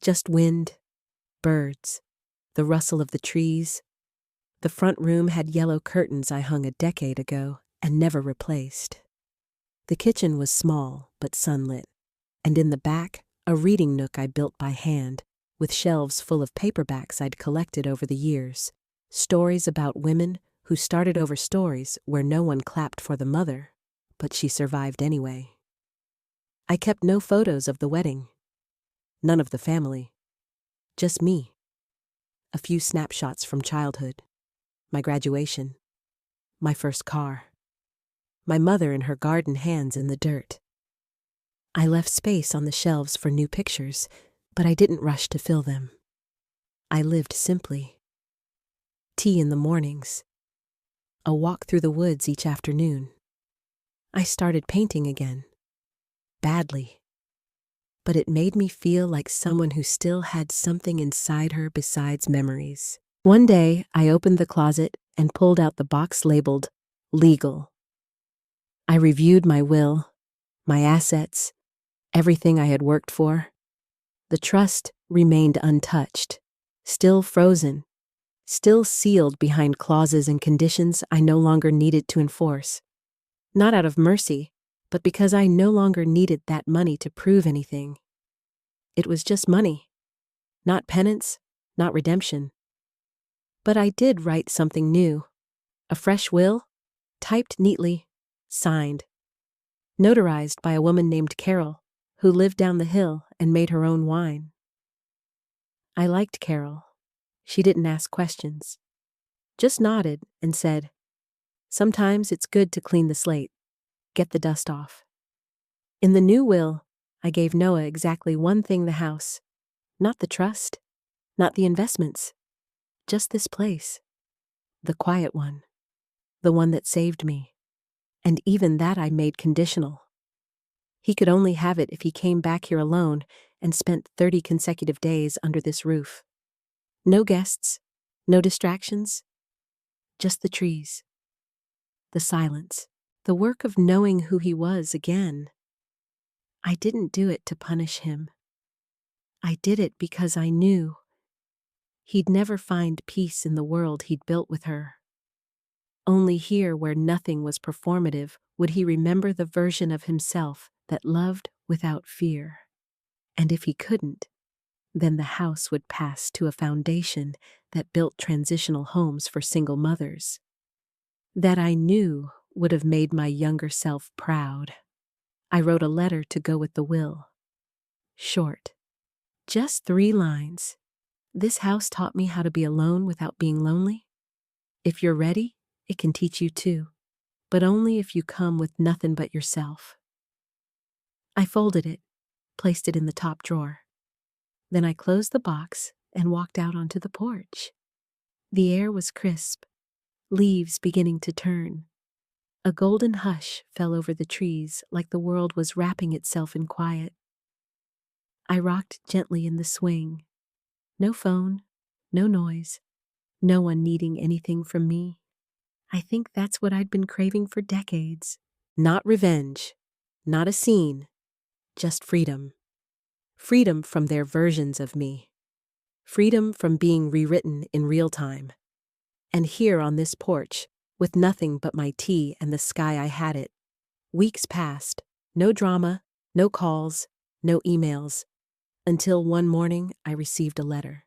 Just wind, birds, the rustle of the trees. The front room had yellow curtains I hung a decade ago and never replaced. The kitchen was small but sunlit, and in the back, A reading nook I built by hand, with shelves full of paperbacks I'd collected over the years. Stories about women who started over stories where no one clapped for the mother, but she survived anyway. I kept no photos of the wedding. None of the family. Just me. A few snapshots from childhood. My graduation. My first car. My mother in her garden hands in the dirt. I left space on the shelves for new pictures, but I didn't rush to fill them. I lived simply. Tea in the mornings. A walk through the woods each afternoon. I started painting again. Badly. But it made me feel like someone who still had something inside her besides memories. One day, I opened the closet and pulled out the box labeled legal. I reviewed my will, my assets, everything I had worked for. The trust remained untouched, still frozen, still sealed behind clauses and conditions I no longer needed to enforce. Not out of mercy, but because I no longer needed that money to prove anything. It was just money, not penance, not redemption. But I did write something new, a fresh will, typed neatly, signed, notarized by a woman named Carol, who lived down the hill and made her own wine. I liked Carol. She didn't ask questions, just nodded and said, "Sometimes it's good to clean the slate, get the dust off." In the new will, I gave Noah exactly one thing: the house. Not the trust, not the investments, just this place. The quiet one. The one that saved me. And even that I made conditional. He could only have it if he came back here alone and spent 30 consecutive days under this roof. No guests, no distractions, just the trees, the silence, the work of knowing who he was again. I didn't do it to punish him. I did it because I knew he'd never find peace in the world he'd built with her. Only here, where nothing was performative, would he remember the version of himself that loved without fear. And if he couldn't, then the house would pass to a foundation that built transitional homes for single mothers. That I knew would have made my younger self proud. I wrote a letter to go with the will. Short. Just 3 lines. This house taught me how to be alone without being lonely. If you're ready, it can teach you too, but only if you come with nothing but yourself. I folded it, placed it in the top drawer. Then I closed the box and walked out onto the porch. The air was crisp, leaves beginning to turn. A golden hush fell over the trees like the world was wrapping itself in quiet. I rocked gently in the swing. No phone, no noise, no one needing anything from me. I think that's what I'd been craving for decades. Not revenge, not a scene, just freedom. Freedom from their versions of me. Freedom from being rewritten in real time. And here on this porch, with nothing but my tea and the sky I had it, weeks passed, no drama, no calls, no emails, until one morning I received a letter.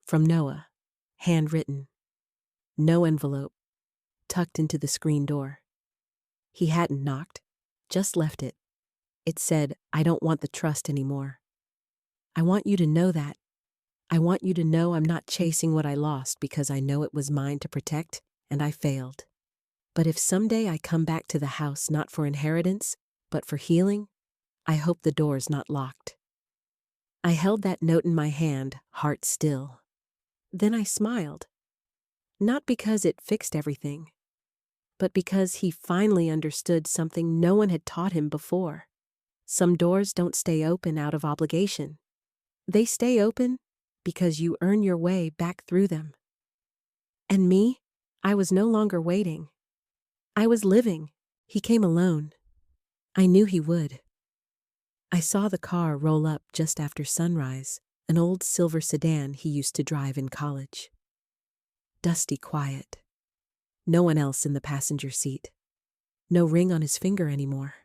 From Noah, handwritten. No envelope, tucked into the screen door. He hadn't knocked, just left it. It said, "I don't want the trust anymore. I want you to know that. I want you to know I'm not chasing what I lost because I know it was mine to protect, and I failed. But if someday I come back to the house not for inheritance, but for healing, I hope the door's not locked." I held that note in my hand, heart still. Then I smiled. Not because it fixed everything, but because he finally understood something no one had taught him before. Some doors don't stay open out of obligation. They stay open because you earn your way back through them. And me, I was no longer waiting. I was living. He came alone. I knew he would. I saw the car roll up just after sunrise, an old silver sedan he used to drive in college. Dusty quiet. No one else in the passenger seat. No ring on his finger anymore.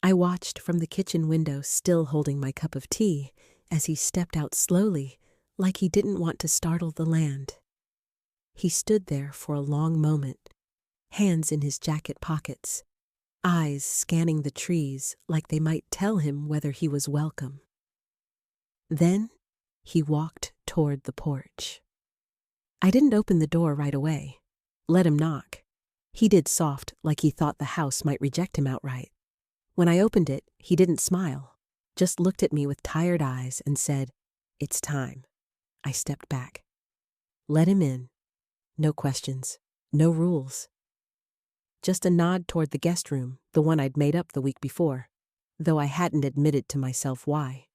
I watched from the kitchen window, still holding my cup of tea, as he stepped out slowly, like he didn't want to startle the land. He stood there for a long moment, hands in his jacket pockets, eyes scanning the trees like they might tell him whether he was welcome. Then he walked toward the porch. I didn't open the door right away. Let him knock. He did soft, like he thought the house might reject him outright. When I opened it, he didn't smile, just looked at me with tired eyes and said, "It's time." I stepped back. Let him in. No questions, no rules. Just a nod toward the guest room, the one I'd made up the week before, though I hadn't admitted to myself why.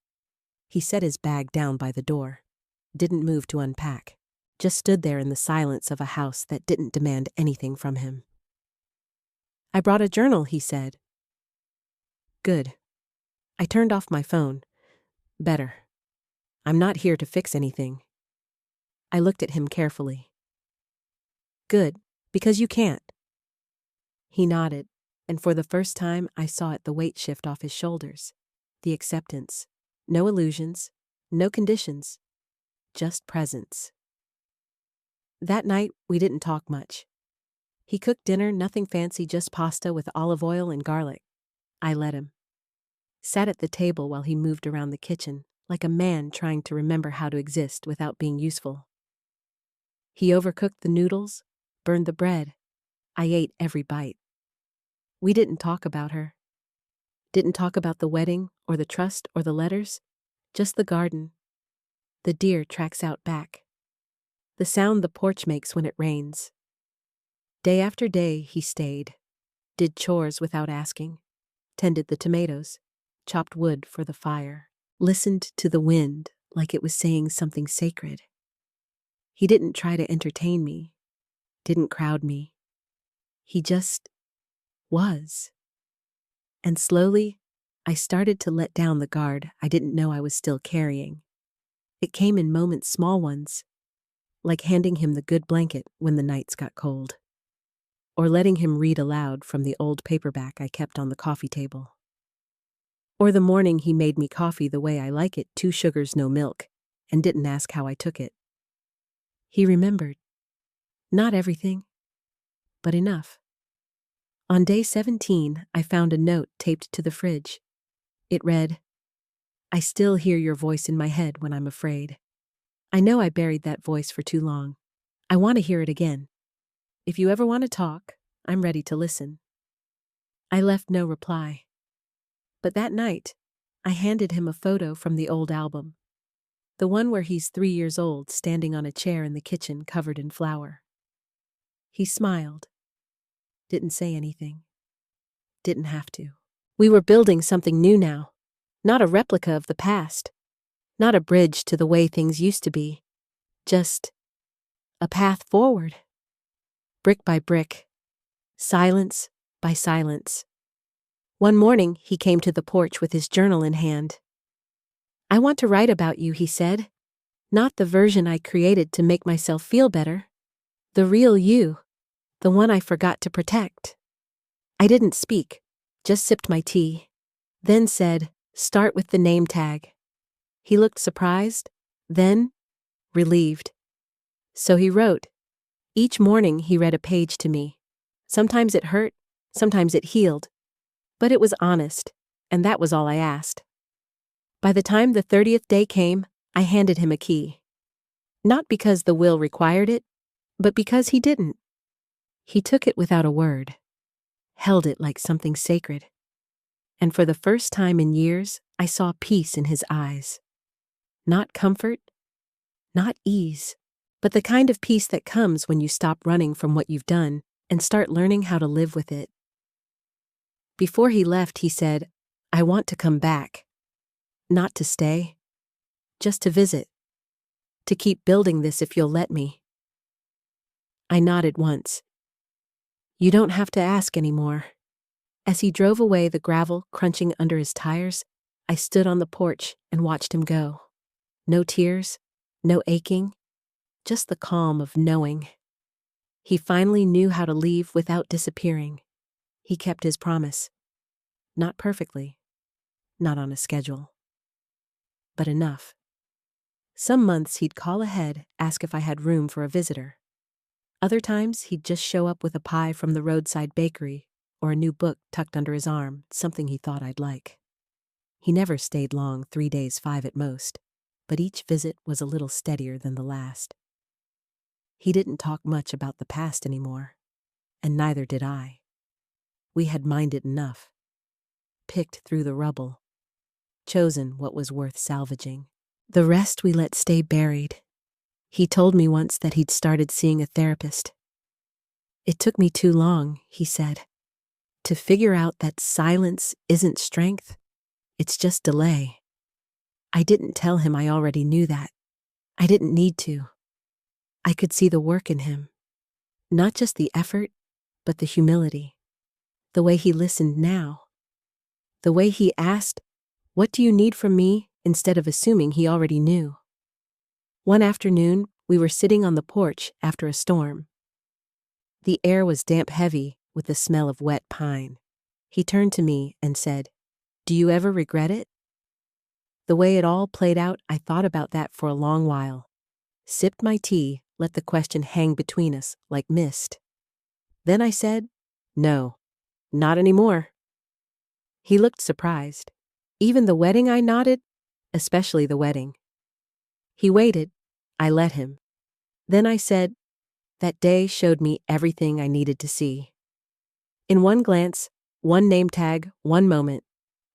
He set his bag down by the door, didn't move to unpack, just stood there in the silence of a house that didn't demand anything from him. "I brought a journal," he said. "Good." I turned off my phone. "Better. I'm not here to fix anything." I looked at him carefully. "Good, because you can't." He nodded, and for the first time I saw it, the weight shift off his shoulders. The acceptance. No illusions, no conditions, just presence. That night, we didn't talk much. He cooked dinner, nothing fancy, just pasta with olive oil and garlic. I let him. Sat at the table while he moved around the kitchen, like a man trying to remember how to exist without being useful. He overcooked the noodles, burned the bread. I ate every bite. We didn't talk about her. Didn't talk about the wedding, or the trust, or the letters. Just the garden. The deer tracks out back. The sound the porch makes when it rains. Day after day, he stayed. Did chores without asking. Tended the tomatoes. Chopped wood for the fire. Listened to the wind like it was saying something sacred. He didn't try to entertain me. Didn't crowd me. He just was. And slowly, I started to let down the guard I didn't know I was still carrying. It came in moments, small ones, like handing him the good blanket when the nights got cold, or letting him read aloud from the old paperback I kept on the coffee table. Or the morning he made me coffee the way I like it, 2 sugars, no milk, and didn't ask how I took it. He remembered. Not everything, but enough. On day 17, I found a note taped to the fridge. It read, "I still hear your voice in my head when I'm afraid. I know I buried that voice for too long. I want to hear it again. If you ever want to talk, I'm ready to listen." I left no reply. But that night, I handed him a photo from the old album. The one where he's 3 years old, standing on a chair in the kitchen covered in flour. He smiled. Didn't say anything. Didn't have to. We were building something new now. Not a replica of the past. Not a bridge to the way things used to be. Just a path forward. Brick by brick. Silence by silence. One morning, he came to the porch with his journal in hand. "I want to write about you," he said. "Not the version I created to make myself feel better. The real you. The one I forgot to protect." I didn't speak, just sipped my tea. Then said, "Start with the name tag." He looked surprised, then relieved. So he wrote. Each morning he read a page to me. Sometimes it hurt, sometimes it healed. But it was honest, and that was all I asked. By the time the 30th day came, I handed him a key. Not because the will required it, but because he didn't. He took it without a word, held it like something sacred. And for the first time in years, I saw peace in his eyes. Not comfort, not ease, but the kind of peace that comes when you stop running from what you've done and start learning how to live with it. Before he left, he said, "I want to come back. Not to stay, just to visit. To keep building this if you'll let me." I nodded once. "You don't have to ask anymore." As he drove away, the gravel crunching under his tires, I stood on the porch and watched him go. No tears, no aching, just the calm of knowing. He finally knew how to leave without disappearing. He kept his promise. Not perfectly, not on a schedule, but enough. Some months he'd call ahead, ask if I had room for a visitor. Other times he'd just show up with a pie from the roadside bakery or a new book tucked under his arm, something he thought I'd like. He never stayed long, 3 days, 5 at most, but each visit was a little steadier than the last. He didn't talk much about the past anymore, and neither did I. We had minded enough, picked through the rubble, chosen what was worth salvaging. The rest we let stay buried. He told me once that he'd started seeing a therapist. It took me too long, he said, to figure out that silence isn't strength, it's just delay. I didn't tell him I already knew that. I didn't need to. I could see the work in him. Not just the effort, but the humility. The way he listened now. The way he asked, "What do you need from me?" instead of assuming he already knew. One afternoon, we were sitting on the porch after a storm. The air was damp heavy with the smell of wet pine. He turned to me and said, "Do you ever regret it?" The way it all played out, I thought about that for a long while. Sipped my tea, let the question hang between us like mist. Then I said, "No, not anymore." He looked surprised. Even the wedding, I nodded, especially the wedding. He waited. I let him. Then I said, "That day showed me everything I needed to see." In one glance, one name tag, one moment,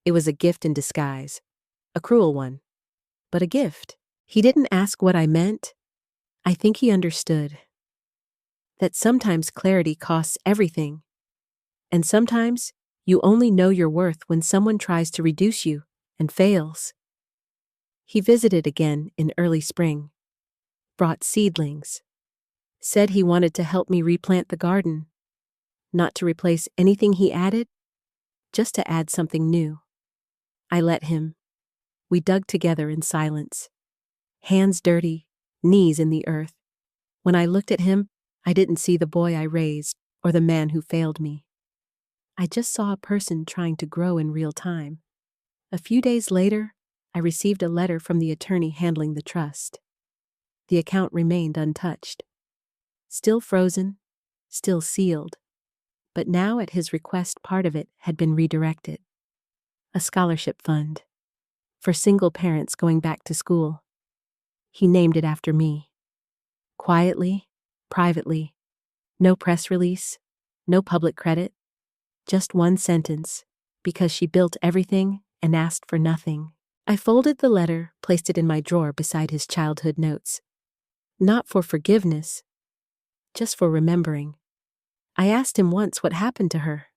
it was a gift in disguise. A cruel one, but a gift. He didn't ask what I meant. I think he understood. That sometimes clarity costs everything. And sometimes you only know your worth when someone tries to reduce you and fails. He visited again in early spring, brought seedlings, said he wanted to help me replant the garden, not to replace anything he added, just to add something new. I let him. We dug together in silence, hands dirty, knees in the earth. When I looked at him, I didn't see the boy I raised or the man who failed me. I just saw a person trying to grow in real time. A few days later, I received a letter from the attorney handling the trust. The account remained untouched. Still frozen, still sealed. But now at his request, part of it had been redirected. A scholarship fund for single parents going back to school. He named it after me. Quietly, privately, no press release, no public credit, just one sentence, because she built everything and asked for nothing. I folded the letter, placed it in my drawer beside his childhood notes. Not for forgiveness, just for remembering. I asked him once what happened to her.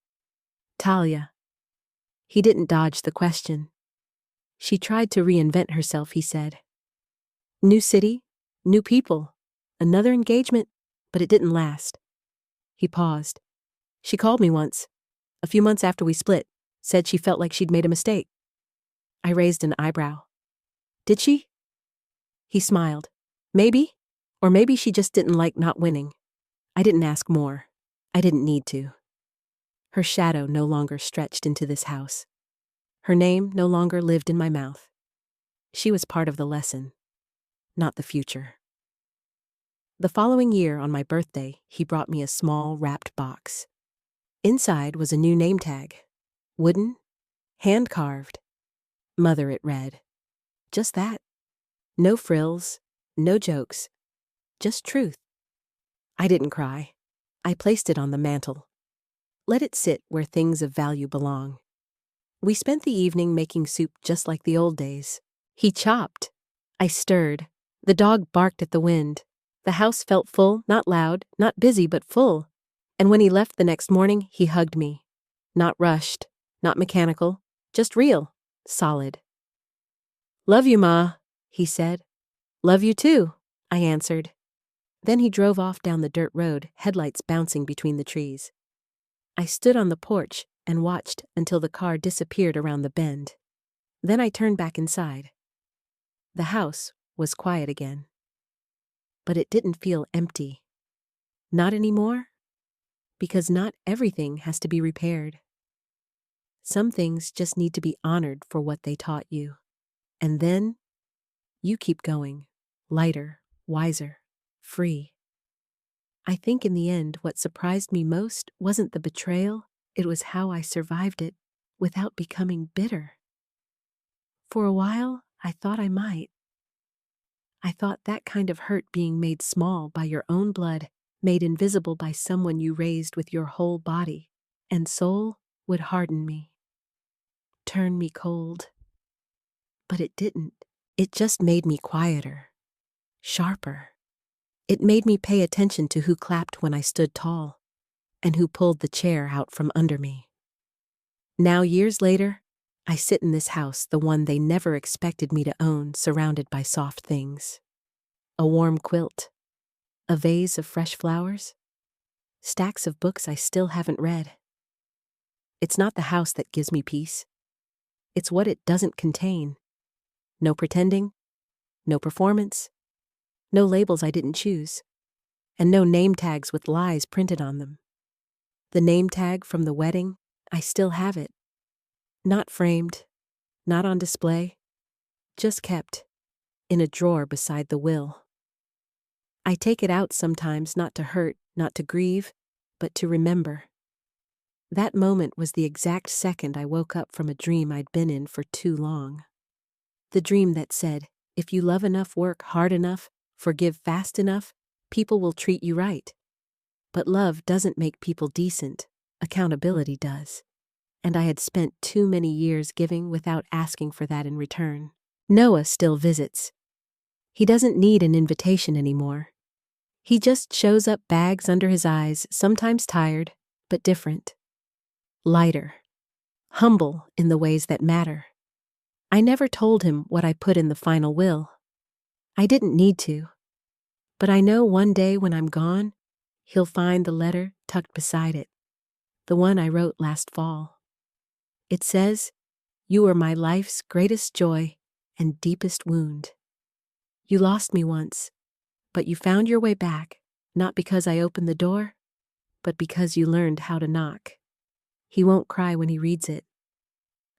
Talia. He didn't dodge the question. She tried to reinvent herself, he said. New city, new people, another engagement, but it didn't last. He paused. She called me once, a few months after we split, said she felt like she'd made a mistake. I raised an eyebrow. Did she? He smiled. Maybe, or maybe she just didn't like not winning. I didn't ask more. I didn't need to. Her shadow no longer stretched into this house. Her name no longer lived in my mouth. She was part of the lesson, not the future. The following year, on my birthday, he brought me a small wrapped box. Inside was a new name tag. Wooden, hand-carved. Mother, it read. Just that. No frills, no jokes, just truth. I didn't cry. I placed it on the mantel. Let it sit where things of value belong. We spent the evening making soup just like the old days. He chopped. I stirred. The dog barked at the wind. The house felt full, not loud, not busy, but full. And when he left the next morning, he hugged me. Not rushed, not mechanical, just real, solid. Love you, Ma, he said. Love you too, I answered. Then he drove off down the dirt road, headlights bouncing between the trees. I stood on the porch and watched until the car disappeared around the bend. Then I turned back inside. The house was quiet again. But it didn't feel empty. Not anymore, because not everything has to be repaired. Some things just need to be honored for what they taught you. And then you keep going, lighter, wiser, free. I think in the end, what surprised me most wasn't the betrayal, it was how I survived it without becoming bitter. For a while, I thought I might. I thought that kind of hurt being made small by your own blood, made invisible by someone you raised with your whole body and soul, would harden me, turn me cold. But it didn't. It just made me quieter, sharper. It made me pay attention to who clapped when I stood tall and who pulled the chair out from under me. Now, years later, I sit in this house, the one they never expected me to own, surrounded by soft things. A warm quilt, a vase of fresh flowers, stacks of books I still haven't read. It's not the house that gives me peace. It's what it doesn't contain. No pretending, no performance, no labels I didn't choose, and no name tags with lies printed on them. The name tag from the wedding, I still have it. Not framed, not on display, just kept in a drawer beside the will. I take it out sometimes, not to hurt, not to grieve, but to remember. That moment was the exact second I woke up from a dream I'd been in for too long. The dream that said, if you love enough, work hard enough, forgive fast enough, people will treat you right. But love doesn't make people decent, accountability does. And I had spent too many years giving without asking for that in return. Noah still visits. He doesn't need an invitation anymore. He just shows up, bags under his eyes, sometimes tired, but different. Lighter. Humble in the ways that matter. I never told him what I put in the final will. I didn't need to. But I know one day when I'm gone, he'll find the letter tucked beside it. The one I wrote last fall. It says, "You were my life's greatest joy and deepest wound. You lost me once, but you found your way back, not because I opened the door, but because you learned how to knock." He won't cry when he reads it.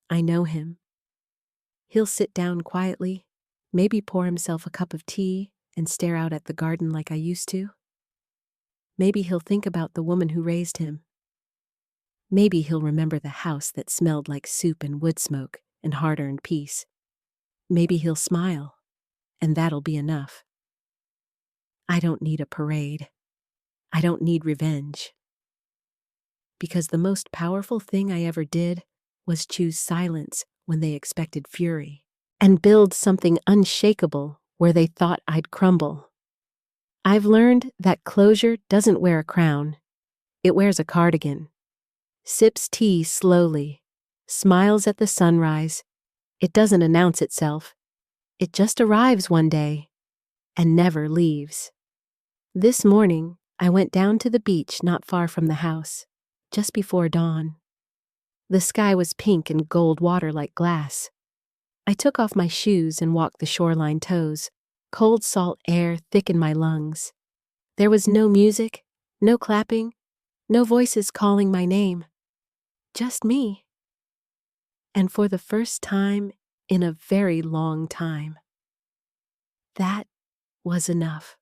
I know him. He'll sit down quietly, maybe pour himself a cup of tea and stare out at the garden like I used to. Maybe he'll think about the woman who raised him. Maybe he'll remember the house that smelled like soup and wood smoke and hard-earned peace. Maybe he'll smile, and that'll be enough. I don't need a parade. I don't need revenge. Because the most powerful thing I ever did was choose silence when they expected fury, and build something unshakable where they thought I'd crumble. I've learned that closure doesn't wear a crown. It wears a cardigan. Sips tea slowly, smiles at the sunrise. It doesn't announce itself. It just arrives one day and never leaves. This morning, I went down to the beach not far from the house, just before dawn. The sky was pink and gold water like glass. I took off my shoes and walked the shoreline toes, cold salt air thick in my lungs. There was no music, no clapping, no voices calling my name. Just me. And for the first time in a very long time. That was enough.